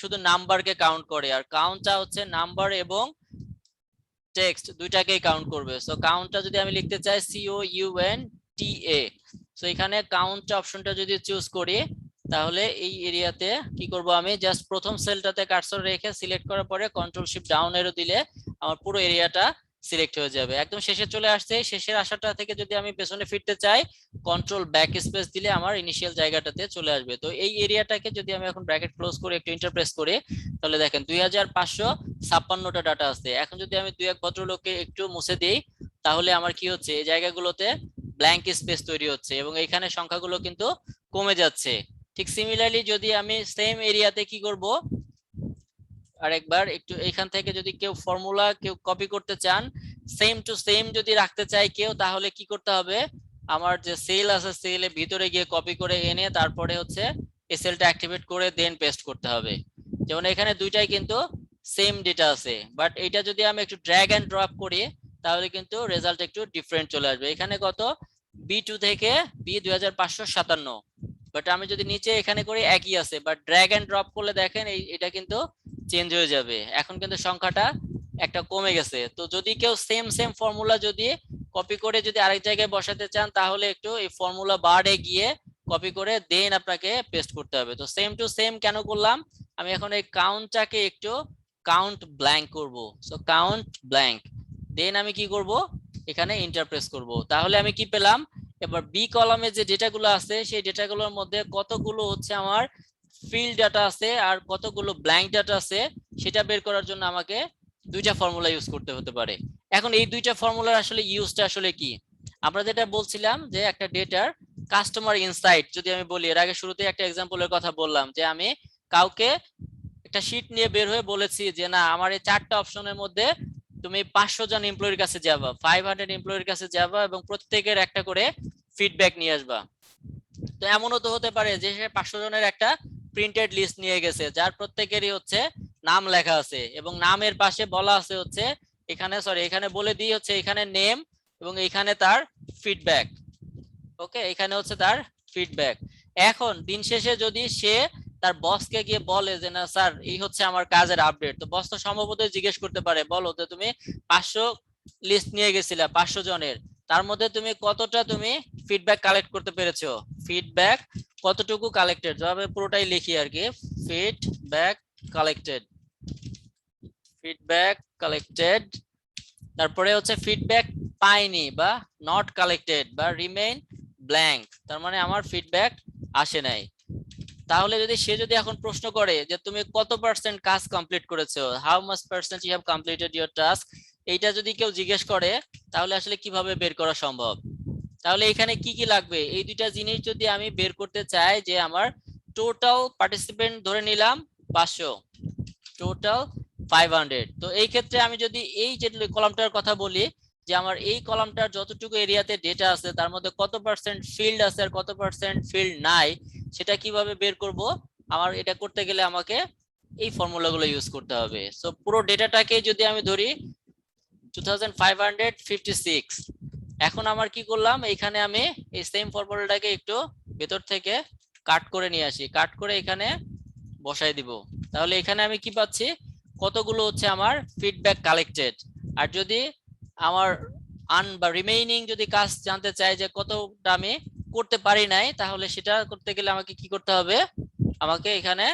শুধু নাম্বারকে কাউন্ট করে আর কাউন্টটা হচ্ছে নাম্বার এবং টেক্সট দুইটাকেই কাউন্ট করবে। সো কাউন্টটা যদি আমি লিখতে চাই COUNTA, সো এখানে কাউন্ট অপশনটা যদি চুজ করি তাহলে এই এরিয়াতে কি করব আমি জাস্ট প্রথম সেলটাতে কার্সর রেখে সিলেক্ট করার পরে কন্ট্রোল শিফট ডাউন এরো দিলে আমার পুরো এরিয়াটা সিলেক্ট হয়ে যাবে। একদম শেষে চলে আসছে, শেষের আসাটা থেকে যদি আমি পেছনে ফিরতে চাই কন্ট্রোল ব্যাক স্পেস দিলে আমার ইনিশিয়াল জায়গাটাতে চলে আসবে। তো এই এরিয়াটাকে যদি আমি এখন ব্র্যাকেট ক্লোজ করে একটু ইন্টারপ্রেস করি তাহলে দেখেন 2556টা ডাটা আছে। এখন যদি আমি দুই এক ভদ্রলোককে একটু মুছে দিই তাহলে আমার কি হচ্ছে এই জায়গাগুলোতে ব্ল্যাঙ্ক স্পেস তৈরি হচ্ছে এবং এখানে সংখ্যাগুলো কিন্তু কমে যাচ্ছে। ঠিক সিমিলারলি যদি আমি সেম এরিয়াতে কি করব আরেকবার একটু এখান থেকে যদি কেউ ফর্মুলা কেউ কপি করতে চান সেম টু সেম যদি রাখতে চাই কেউ তাহলে কি করতে হবে, আমার যে সেল আছে সেলের ভিতরে গিয়ে কপি করে এনে তারপরে হচ্ছে এই সেলটা অ্যাক্টিভেট করে দেন পেস্ট করতে হবে। যেমন এখানে দুইটাই কিন্তু সেম ডেটা আছে, বাট এটা যদি আমি একটু ড্র্যাগ এন্ড ড্রপ করি তাহলে কিন্তু রেজাল্ট একটু ডিফারেন্ট চলে আসবে। এখানে কত B2 থেকে B 2557, বাট আমি যদি নিচে এখানে করি একই আছে, বাট ড্র্যাগ এন্ড ড্রপ করলে দেখেন এটা কিন্তু চেঞ্জ হয়ে যাবে। এখন কিন্তু সংখ্যাটা একটা কমে গেছে। তো যদি কেউ সেম ফর্মুলা যদি কপি করে যদি আরেক জায়গায় বসাতে চান তাহলে একটু এই ফর্মুলা বারে গিয়ে কপি করে দেন আপনাকে পেস্ট করতে হবে। তো সেম টু সেম কেন করলাম, আমি এখন এই কাউন্টটাকে একটু কাউন্ট ব্ল্যাঙ্ক করব। সো কাউন্ট ব্ল্যাঙ্ক দেন আমি কি করব এখানে ইন্টারপ্রেস করব। তাহলে আমি কি পেলাম, এবার বি কলামে যে ডেটাগুলো আছে সেই ডেটাগুলোর মধ্যে কতগুলো হচ্ছে আমার ফিল্ড ডাটা আছে আর কতগুলো ব্ল্যাঙ্ক ডাটা আছে সেটা বের করার জন্য আমাকে দুইটা ফর্মুলা ইউজ করতে হতে পারে। এখন এই দুইটা ফর্মুলার আসলে ইউজটা আসলে কি, আমরা যেটা বলছিলাম যে একটা ডেটার কাস্টমার ইনসাইট যদি আমি বলি, এর আগে শুরুতে একটা এক্সাম্পলের কথা বললাম যে আমি কাউকে একটা শীট নিয়ে বের হয়ে বলেছি যে না আমার এই 4টা অপশনের মধ্যে তুমি 500 জন এমপ্লয়ির কাছে যাবা, 500 এমপ্লয়ির কাছে যাবা এবং প্রত্যেকের একটা করে ফিডব্যাক নিয়ে আসবা। তো এমনও তো হতে পারে যে সে 500 জনের একটা প্রিন্টেড লিস্ট নিয়ে গেছে যার প্রত্যেকেরই হচ্ছে নাম লেখা আছে এবং নামের পাশে বলা আছে হচ্ছে এখানে বলে দিই হচ্ছে এখানে নেম এবং এখানে তার ফিডব্যাক। ওকে, এখানে হচ্ছে তার ফিডব্যাক। এখন দিন শেষে যদি সে তার বসকে গিয়ে বলে যে না স্যার এই হচ্ছে আমার কাজের আপডেট, তো বস তো সম্ভবত জিজ্ঞেস করতে পারে বলো তো তুমি 500 লিস্ট নিয়ে গেছিলা 500 জনের, তার মধ্যে তুমি কতটা তুমি ফিডব্যাক কালেক্ট করতে পেরেছো, ফিডব্যাক কতটুকু কালেক্টেড, যাবে পুরোটাই লিখি আর কি, ফিডব্যাক কালেক্টেড তারপরে হচ্ছে ফিডব্যাক পাইনি বা নট কালেক্টেড বা রিমেইন ব্ল্যাঙ্ক, তার মানে আমার ফিডব্যাক আসে নাই। তাহলে সে যদি এখন প্রশ্ন করে যে তুমি কত পার্সেন্ট কাজ কমপ্লিট করেছো, how much percent you have completed your task, এইটা যদি কেউ জিজ্ঞেস করে তাহলে আসলে কিভাবে বের করা সম্ভব। তাহলে এখানে কি কি লাগবে, এই দুইটা জিনিস যদি আমি বের করতে চাই যে আমার টোটাল পার্টিসিপেন্ট ধরে নিলাম 500, টোটাল 500। তো এই ক্ষেত্রে আমি যদি এই যে কলামটার কথা বলি যে আমার এই কলামটার যতটুকু এরিয়াতে ডেটা আছে তার মধ্যে কত পার্সেন্ট ফিল্ড আছে আর কত পার্সেন্ট ফিল্ড নাই, সেটা কিভাবে বের করব? আমার এটা করতে গেলে আমাকে এই ফর্মুলাগুলো ইউজ করতে হবে। সো পুরো ডেটাটাকে যদি আমি ধরি 2556, এখন আমার কি করলাম, এখানে আমি এই সেম ফর্মুলাটাকে একটু ভেতর থেকে কাট করে নিয়ে আসি, কাট করে এখানে বসাই দিব। তাহলে এখানে আমি কি পাচ্ছি, কতগুলো হচ্ছে আমার ফিডব্যাক কালেক্টেড। আর যদি আমার বা রিমেইনিং যদি কাজ জানতে চাই যে কতটা আমি করতে পারি নাই, তাহলে সেটা করতে গেলে আমাকে কি করতে হবে, আমাকে এখানে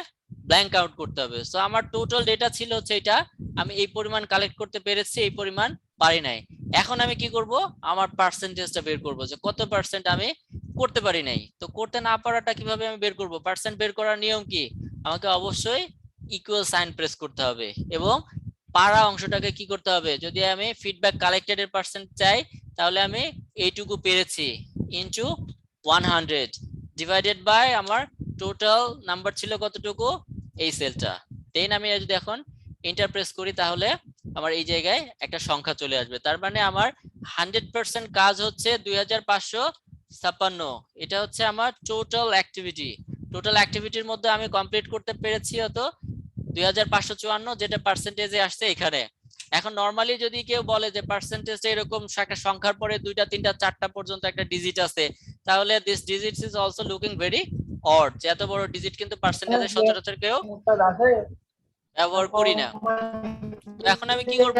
ব্ল্যাঙ্ক আউট করতে হবে। সো আমার টোটাল ডেটা ছিল হচ্ছে এটা, আমি এই পরিমাণ কালেক্ট করতে পেরেছি, এই পরিমাণ পারি নাই। এখন আমি কি করব, আমার পার্সেন্টেজটা বের করব যে কত পার্সেন্ট আমি করতে পারি নাই। তো করতে না পারাটা কিভাবে আমি বের করব? পার্সেন্ট বের করার নিয়ম কি, আমাকে অবশ্যই ইকুয়াল সাইন প্রেস করতে হবে এবং পারা অংশটাকে কি করতে হবে, যদি আমি ফিডব্যাক কালেক্টেড এর পার্সেন্ট চাই তাহলে আমি এইটুকু পেরেছি ইনটু 100 ডিভাইডেড বাই আমার টোটাল নাম্বার ছিল কতটুকু, এই সেলটা। দেন আমি যদি এখন এন্টার প্রেস করি তাহলে আমার এই জায়গায় একটা সংখ্যা চলে আসবে। তার মানে আমার 100% কাজ হচ্ছে 2556। এটা হচ্ছে আমার টোটাল অ্যাক্টিভিটি। টোটাল অ্যাক্টিভিটির মধ্যে আমি কমপ্লিট করতে পেরেছি হয়তো 2554, যেটা পার্সেন্টেজে আসছে এখানে। এখন নরমালি যদি কেউ বলে যে পার্সেন্টেজটা এরকম একটা সংখ্যার পরে 2টা 3টা 4টা পর্যন্ত একটা ডিজিট আছে, তাহলে this digits is also looking very odd, যে এত বড় ডিজিট কিন্তু পার্সেন্টেজে সচরাচর কেউ ব্যবহার করি না। তো এখন আমি কি করব,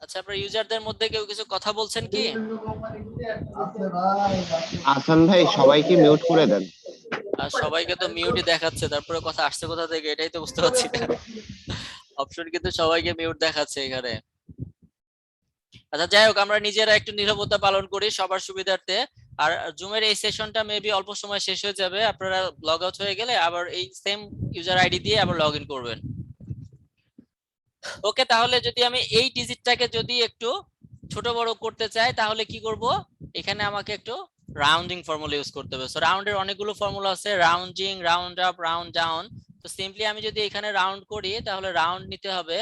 আচ্ছা আপনার ইউজারদের মধ্যে কেউ কিছু কথা বলছেন কি? আসান ভাই সবাইকে মিউট করে দেন। আর সবাইকে তো মিউটই দেখাচ্ছে, তারপরে কথা আসছে কোথা থেকে এটাই তো বুঝতে পারছি না। অপশন কিন্তু সবাইকে মিউট দেখাচ্ছে এখানে। আচ্ছা যাই হোক, আমরা নিজেরা একটু নীরবতা পালন করি সবার সুবিধার্থে। আর জুমের এই সেশনটা মেবি অল্প সময় শেষ হয়ে যাবে, আপনারা লগ আউট হয়ে গেলে আবার এই সেম ইউজার আইডি দিয়ে আবার লগ ইন করবেন। ওকে, তাহলে যদি আমি এই ডিজিটটাকে যদি একটু ছোট বড় করতে চাই তাহলে কি করব, এখানে আমাকে একটু রাউন্ডিং ফর্মুলা ইউজ করতে হবে। সো রাউন্ডের অনেকগুলো ফর্মুলা আছে, rounding, round up, round down. তো সিম্পলি আমি যদি এখানে রাউন্ড করি তাহলে রাউন্ড নিতে হবে,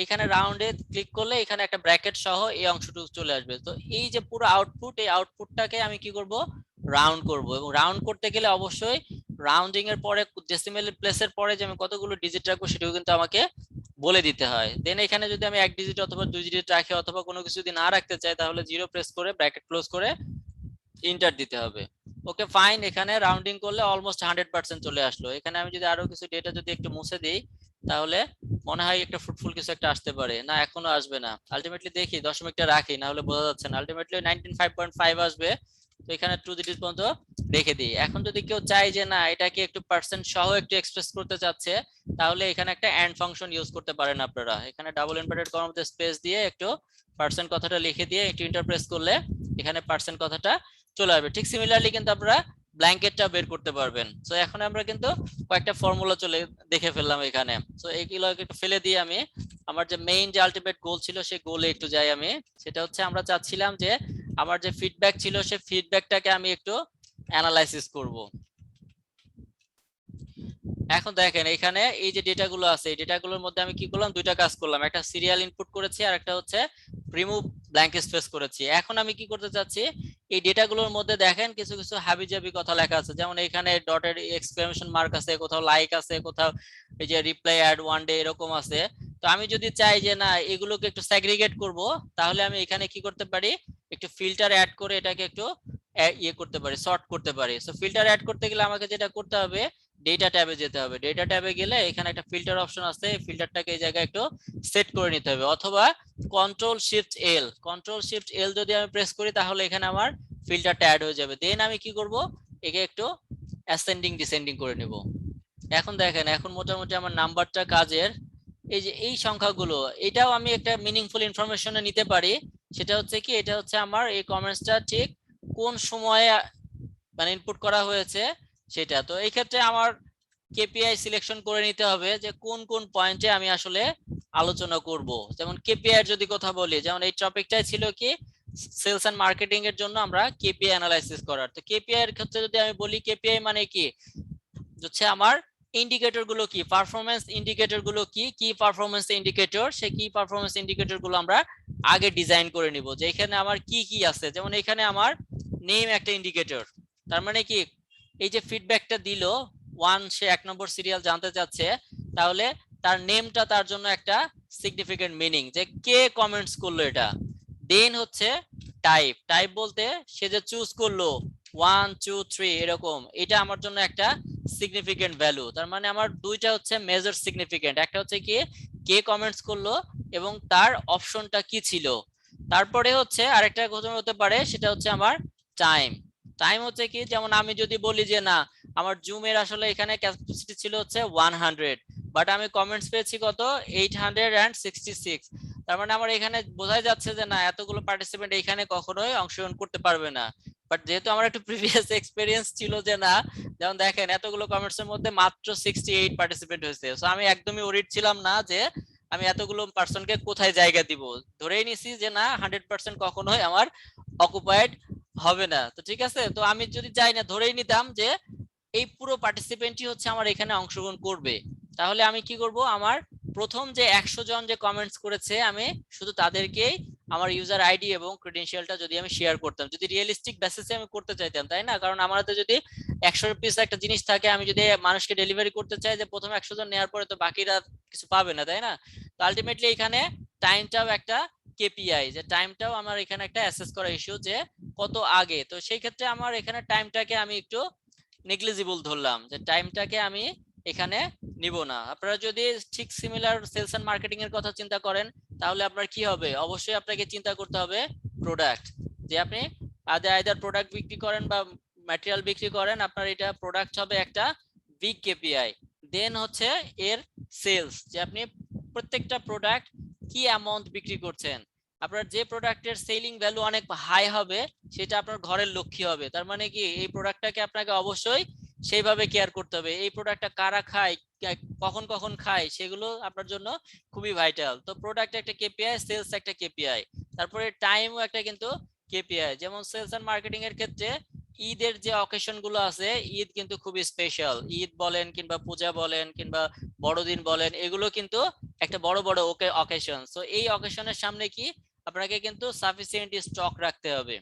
এখানে রাউন্ডে ক্লিক করলে এখানে একটা ব্র্যাকেট সহ এই অংশটুকু চলে আসবে। তো এই যে পুরো আউটপুট, এই আউটপুটটাকে আমি কি করব, রাউন্ড করব। এবং রাউন্ড করতে গেলে অবশ্যই রাউন্ডিং এর পরে ডেসিমেল প্লেসের পরে যে আমি কতগুলো ডিজিট রাখবো সেটাও কিন্তু আমাকে বলে দিতে হয়। দেন এখানে যদি আমি 1 ডিজিট অথবা 2 ডিজিট রাখি অথবা কোনো কিছু যদি না রাখতে চাই তাহলে 0 প্রেস করে ব্র্যাকেট ক্লোজ করে এন্টার দিতে হবে। ওকে ফাইন, এখানে রাউন্ডিং করলে অলমোস্ট 100% চলে আসলো। এখানে আমি যদি আরো কিছু ডেটা যদি একটু মুছে দিই তাহলে মনে হয় একটা ফ্রুটফুল কিছু একটা আসতে পারে, না এখনো আসবে না। আলটিমেটলি দেখি দশমিকটা রাখি, না হলে বোঝা যাচ্ছে না। আলটিমেটলি 195.5 আসবে। তো এখানে 2 ডিজিট পর্যন্ত রেখে দিই। এখন যদি কেউ চায় যে না এটাকে একটু পার্সেন্ট সহ একটু এক্সপ্রেস করতে চাচ্ছে তাহলে এখানে একটা এন্ড ফাংশন ইউজ করতে পারেন আপনারা। এখানে ডাবল ইনভার্টেড কমার মধ্যে স্পেস দিয়ে একটু পার্সেন্ট কথাটা লিখে দিয়ে একটু ইন্টার প্রেস করলে এখানে পার্সেন্ট কথাটা চলে আসবে। ঠিক সিমিলারলি কিন্তু আপনারা ব্ল্যাঙ্কেটটা বের করতে পারবেন। সো এখন আমরা কিন্তু কয়েকটা ফর্মুলা চলে দেখে ফেললাম এখানে। সো এইগুলো একটু ফেলে দিয়ে আমি আমার যে মেইন যে আলটিমেট গোল ছিল সেই গোলে একটু যাই আমি। সেটা হচ্ছে আমরা চাচ্ছিলাম যে আমার যে ফিডব্যাক ছিল সেই ফিডব্যাকটাকে আমি একটু অ্যানালাইসিস করব। এখন দেখেন এখানে এই যে ডেটাগুলো আছে, এই ডেটাগুলোর মধ্যে আমি কি করলাম, দুইটা কাজ করলাম, একটা সিরিয়াল ইনপুট করেছি আর একটা হচ্ছে রিমুভ ব্ল্যাঙ্ক স্পেস করেছি। এখন আমি কি করতে চাচ্ছি, এই ডেটাগুলোর মধ্যে দেখেন কিছু কিছু হাবিজাবি কথা লেখা আছে, যেমন এখানে ডটের এক্সক্লেমেশন মার্ক আছে, কোথাও লাইক আছে, কোথাও এই যে রিপ্লাই অ্যাড ওয়ান ডে এরকম আছে। তো আমি যদি চাই যে না এগুলোকে একটু সেগ্রিগেট করব তাহলে আমি এখানে কি করতে পারি, একটু ফিল্টার অ্যাড করে এটাকে একটু ইয়ে করতে পারি, সর্ট করতে পারি। সো ফিল্টার অ্যাড করতে গেলে আমাকে যেটা করতে হবে, ডেটা ট্যাবে যেতে হবে। ডেটা ট্যাবে গেলে এখানে একটা ফিল্টার অপশন আছে, এই ফিল্টারটাকে এই জায়গায় একটু সেট করে নিতে হবে, অথবা কন্ট্রোল শিফট এল যদি আমি প্রেস করি তাহলে এখানে আমার ফিল্টারটা অ্যাড হয়ে যাবে। দেন আমি কি করব, একে একটু অ্যাসেন্ডিং ডিসেন্ডিং করে নেব। এখন দেখেন এখন মোটামুটি আমার নাম্বারটা কাজের, এই যে এই সংখ্যাগুলো এটাও আমি একটা মিনিংফুল ইনফরমেশনে নিতে পারি। সেটা হচ্ছে কি, এটা হচ্ছে আমার এই কমেন্টসটা ঠিক কোন সময়ে মানে ইনপুট করা হয়েছে সেটা। তো এই ক্ষেত্রে আমার কেপিআই সিলেকশন করে নিতে হবে যে কোন কোন পয়েন্টে আমি আসলে আলোচনা করব। যেমন কেপিআই এর যদি কথা বলি, যেমন এই টপিকটাই ছিল কি সেলস এন্ড মার্কেটিং এর জন্য আমরা কেপিআই অ্যানালাইসিস করার। তো কেপিআই এর ক্ষেত্রে যদি আমি বলি, কেপিআই মানে কি, হচ্ছে আমার ইন্ডিকেটর গুলো কি, পারফরমেন্স ইন্ডিকেটর গুলো কি, কি পারফরমেন্স ইন্ডিকেটর, সেই কি পারফরমেন্স ইন্ডিকেটর গুলো আমরা আগে ডিজাইন করে নিব। যে এখানে আমার কি কি আছে, যেমন এখানে আমার নেম একটা ইন্ডিকেটর, তার মানে কি এই যে ফিডব্যাকটা দিল 1, সে 1 নম্বর সিরিয়াল জানতে চাচ্ছে, তাহলে তার নেমটা তার জন্য একটা সিগনিফিকেন্ট মিনিং, যে কে কমেন্টস করলো এটা। দেন হচ্ছে টাইপ, টাইপ বলতে সে যে চুজ করলো 1 2 3 এরকম, এটা আমার জন্য একটা সিগনিফিকেন্ট ভ্যালু। তার মানে আমার দুইটা হচ্ছে মেজর সিগনিফিকেন্ট, একটা হচ্ছে কি কে কমেন্টস করলো এবং তার অপশনটা কি ছিল। তারপরে হচ্ছে আরেকটা ঘটনা হতে পারে, সেটা হচ্ছে আমার টাইম। টাইম হচ্ছে কি, যেমন আমি যদি বলি যে না আমার জুমের আসলে এখানে ক্যাপাসিটি ছিল হচ্ছে 100, বাট আমি কমেন্টস পেয়েছি কত 866, তার মানে আমার এখানে বোঝাই যাচ্ছে যে না এতগুলো পার্টিসিপেন্ট এখানে কখনোই অংশগ্রহণ করতে পারবে না। বাট যেহেতু আমার একটু প্রিভিয়াস এক্সপেরিয়েন্স ছিল যে না, যেমন দেখেন এতগুলো কমেন্টস এর মধ্যে মাত্র 68 পার্টিসিপেন্ট হয়েছে, সো আমি একদমই ওরিড ছিলাম না যে আমি এতগুলো পার্সনকে কোথায় জায়গা দিব, ধরেই নিছি যে না 100% কখনোই আমার অকুপাইড হবে না। তো ঠিক আছে, তো আমি যদি যাই না ধরেই নিতাম যে এই পুরো পার্টিসিপেন্টই হচ্ছে আমার এখানে অংশগ্রহণ করবে, তাহলে আমি কি করব, আমার প্রথম যে 100 জন যে কমেন্টস করেছে আমি শুধু তাদেরকেই আমার ইউজার আইডি এবং ক্রেডেনশিয়ালটা যদি আমি শেয়ার করতাম, যদি রিয়েলিস্টিক বেসিসে আমি করতে চাইতাম, তাই না? কারণ আমার হাতে যদি 100 পিস একটা জিনিস থাকে, আমি যদি মানুষকে ডেলিভারি করতে চাই যে প্রথম 100 জন নেওয়ার পরে তো বাকিরা কিছু পাবে না, তাই না? তো আলটিমেটলি এখানে টাইমটাও একটা কেপিআই, যে টাইমটাও আমার এখানে একটা অ্যাসেস করা ইস্যু, যে কত আগে। তো সেই ক্ষেত্রে আমার এখানে টাইমটাকে আমি একটু নেগলিজিবল ধরলাম, যে টাইমটাকে আমি এখানে নিব না। আপনারা যদি ঠিক সিমিলার সেলস এন্ড মার্কেটিং এর কথা চিন্তা করেন, তাহলে আপনার কি হবে, অবশ্যই আপনাকে চিন্তা করতে হবে প্রোডাক্ট, যে আপনি আইদার প্রোডাক্ট বিক্রি করেন বা ম্যাটেরিয়াল বিক্রি করেন, আপনার এটা প্রোডাক্ট হবে একটা বিগ কেপিআই। দেন হচ্ছে এর সেলস, যে আপনি প্রত্যেকটা প্রোডাক্ট কি অ্যামাউন্ট বিক্রি করছেন। আপনার যে প্রোডাক্টের সেলিং ভ্যালু অনেক হাই হবে সেটা আপনার ঘরের লক্ষ্মী হবে, তার মানে কি এই প্রোডাক্টটাকে আপনাকে অবশ্যই সেইভাবে কেয়ার করতে হবে। এই প্রোডাক্টটা কারা খায়, কখন কখন খায়, সেগুলো আপনার জন্য খুবই ভাইটাল। তো প্রোডাক্ট একটা কেপিআই, সেলস একটা কেপিআই, তারপরে টাইমও একটা কিন্তু কেপিআই। যেমন সেলস এন্ড মার্কেটিং এর ক্ষেত্রে ঈদের যে অকেশন গুলো আছে, ঈদ কিন্তু খুবই স্পেশাল, ঈদ বলেন কিংবা পূজা বলেন কিংবা বড়দিন বলেন, এগুলো কিন্তু একটা বড় বড় অকেশন। সো এই অকেশনের সামনে কি আপনাকে কিন্তু সাফিসিয়েন্ট স্টক রাখতে হবে,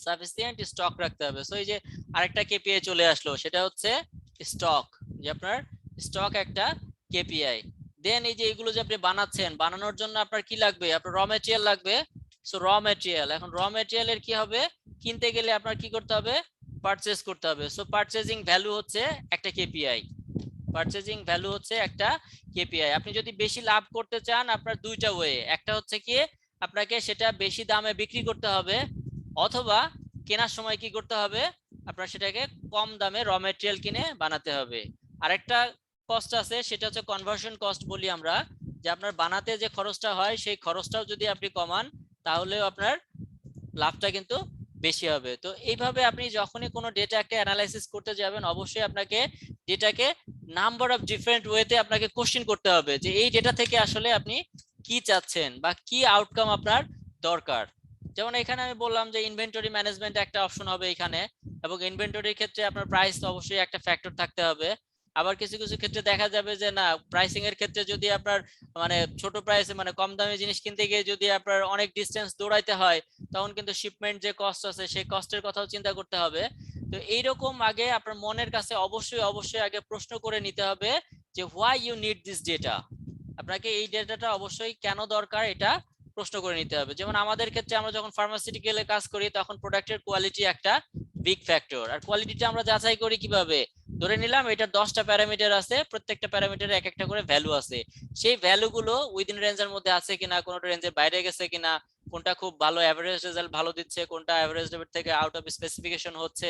সাফিসিয়েন্ট স্টক রাখতে হবে। সো এই যে আরেকটা কেপিআই চলে আসলো, সেটা হচ্ছে স্টক, যে আপনার স্টক একটা কেপিআই। দেন এই যে এগুলো যে আপনি বানাচ্ছেন, বানানোর জন্য আপনার কি লাগবে, আপনার র ম্যাটেরিয়াল লাগবে। সো র ম্যাটেরিয়াল, এখন র ম্যাটেরিয়ালের কি হবে, কিনতে গেলে আপনার কি করতে হবে, পারচেজ করতে হবে। সো পারচেজিং ভ্যালু হচ্ছে একটা কেপিআই, পারচেজিং ভ্যালু হচ্ছে একটা কেপিআই। আপনি যদি বেশি লাভ করতে চান, আপনার দুইটা ওয়ে, একটা হচ্ছে কি আপনাকে সেটা বেশি দামে বিক্রি করতে হবে, অথবা কেনার সময় কি করতে হবে, আপনার সেটাকে কম দামে র ম্যাটেরিয়াল কিনে বানাতে হবে। আরেকটা কস্ট আছে, সেটা হচ্ছে কনভার্সন কস্ট বলি আমরা, যে আপনার বানাতে যে খরচটা হয় সেই খরচটাও যদি আপনি কমান, তাহলেও আপনার লাভটা কিন্তু বেশি হবে। তো এইভাবে আপনি যখনই কোনো ডেটাকে অ্যানালাইসিস করতে যাবেন, অবশ্যই আপনাকে ডেটাকে নাম্বার অফ ডিফারেন্ট ওয়েতে আপনাকে কোশ্চেন করতে হবে, যে এই ডেটা থেকে আসলে আপনি কি চাচ্ছেন বা কি আউটকাম আপনার দরকার। যেমন এখানে আমি বললাম যে ইনভেন্টরি ম্যানেজমেন্ট একটা অপশন হবে এখানে, এবং ইনভেন্টরির ক্ষেত্রে আপনার প্রাইস অবশ্যই একটা ফ্যাক্টর থাকতে হবে। আবার কিছু কিছু ক্ষেত্রে দেখা যাবে যে না, প্রাইসিং এর ক্ষেত্রে যদি আপনার মানে ছোট প্রাইসে মানে কম দামে জিনিস কিনতে গিয়ে যদি আপনার অনেক ডিস্টেন্স দৌড়াইতে হয়, তখন কিন্তু শিপমেন্ট যে কস্ট আছে সেই কস্টের কথাও চিন্তা করতে হবে। তো এইরকম আগে আপনার মনের কাছে অবশ্যই অবশ্যই আগে প্রশ্ন করে নিতে হবে যে why you need this data, আপনাকে এই ডেটাটা অবশ্যই কেন দরকার এটা প্রশ্ন করে নিতে হবে। যেমন আমাদের ক্ষেত্রে আমরা যখন ফার্মাসিউটিক্যালে কাজ করি, তখন প্রোডাক্টের কোয়ালিটি একটা বিগ ফ্যাক্টর। আর কোয়ালিটিটা আমরা যাচাই করি কিভাবে, ধরে নিলাম এটা 10টা প্যারামিটার আছে, প্রত্যেকটা প্যারামিটারে এক একটা করে ভ্যালু আছে, সেই ভ্যালুগুলো উইদিন রেঞ্জের মধ্যে আছে কিনা, কোনটা রেঞ্জের বাইরে গেছে কিনা, কোনটা খুব ভালো এভারেজ রেজাল্ট ভালো দিচ্ছে, কোনটা এভারেজ লেভেল থেকে আউট অফ স্পেসিফিকেশন হচ্ছে,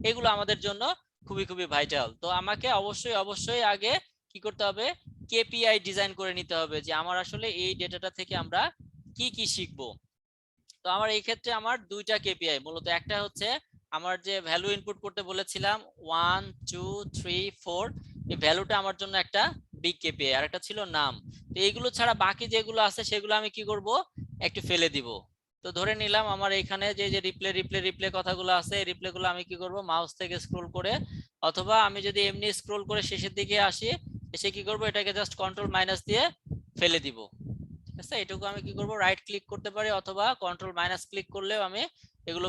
এগুলো আমাদের জন্য খুবই খুবই ভাইটাল। তো আমাকে অবশ্যই অবশ্যই আগে কি করতে হবে, কেপিআই ডিজাইন করে নিতে হবে, যে আমার আসলে এই ডেটাটা থেকে আমরা কি কি শিখবো। তো আমার এই ক্ষেত্রে আমার দুইটা কেপিআই মূলত, একটা হচ্ছে আমার যে ভ্যালু ইনপুট করতে বলেছিলাম 1 2 3 4, এই ভ্যালুটা আমার জন্য একটা বিগ কেপিআই, আর একটা ছিল নাম। তো এইগুলো ছাড়া বাকি যেগুলো আছে সেগুলো আমি কি করব, একটু ফেলে দিব। তো ধরে নিলাম আমার এখানে যে রিপ্লে কথাগুলো আছে এই রিপ্লে গুলো আমি কি করব মাউস থেকে স্ক্রল করে, অথবা আমি যদি এমনি স্ক্রল করে শেষের দিকে আসি, এসে কি করব এটাকে জাস্ট কন্ট্রোল মাইনাস দিয়ে ফেলে দিব। ঠিক আছে, এটুকু আমি কি করব রাইট ক্লিক করতে পারি, অথবা কন্ট্রোল মাইনাস ক্লিক করলেও আমি এগুলো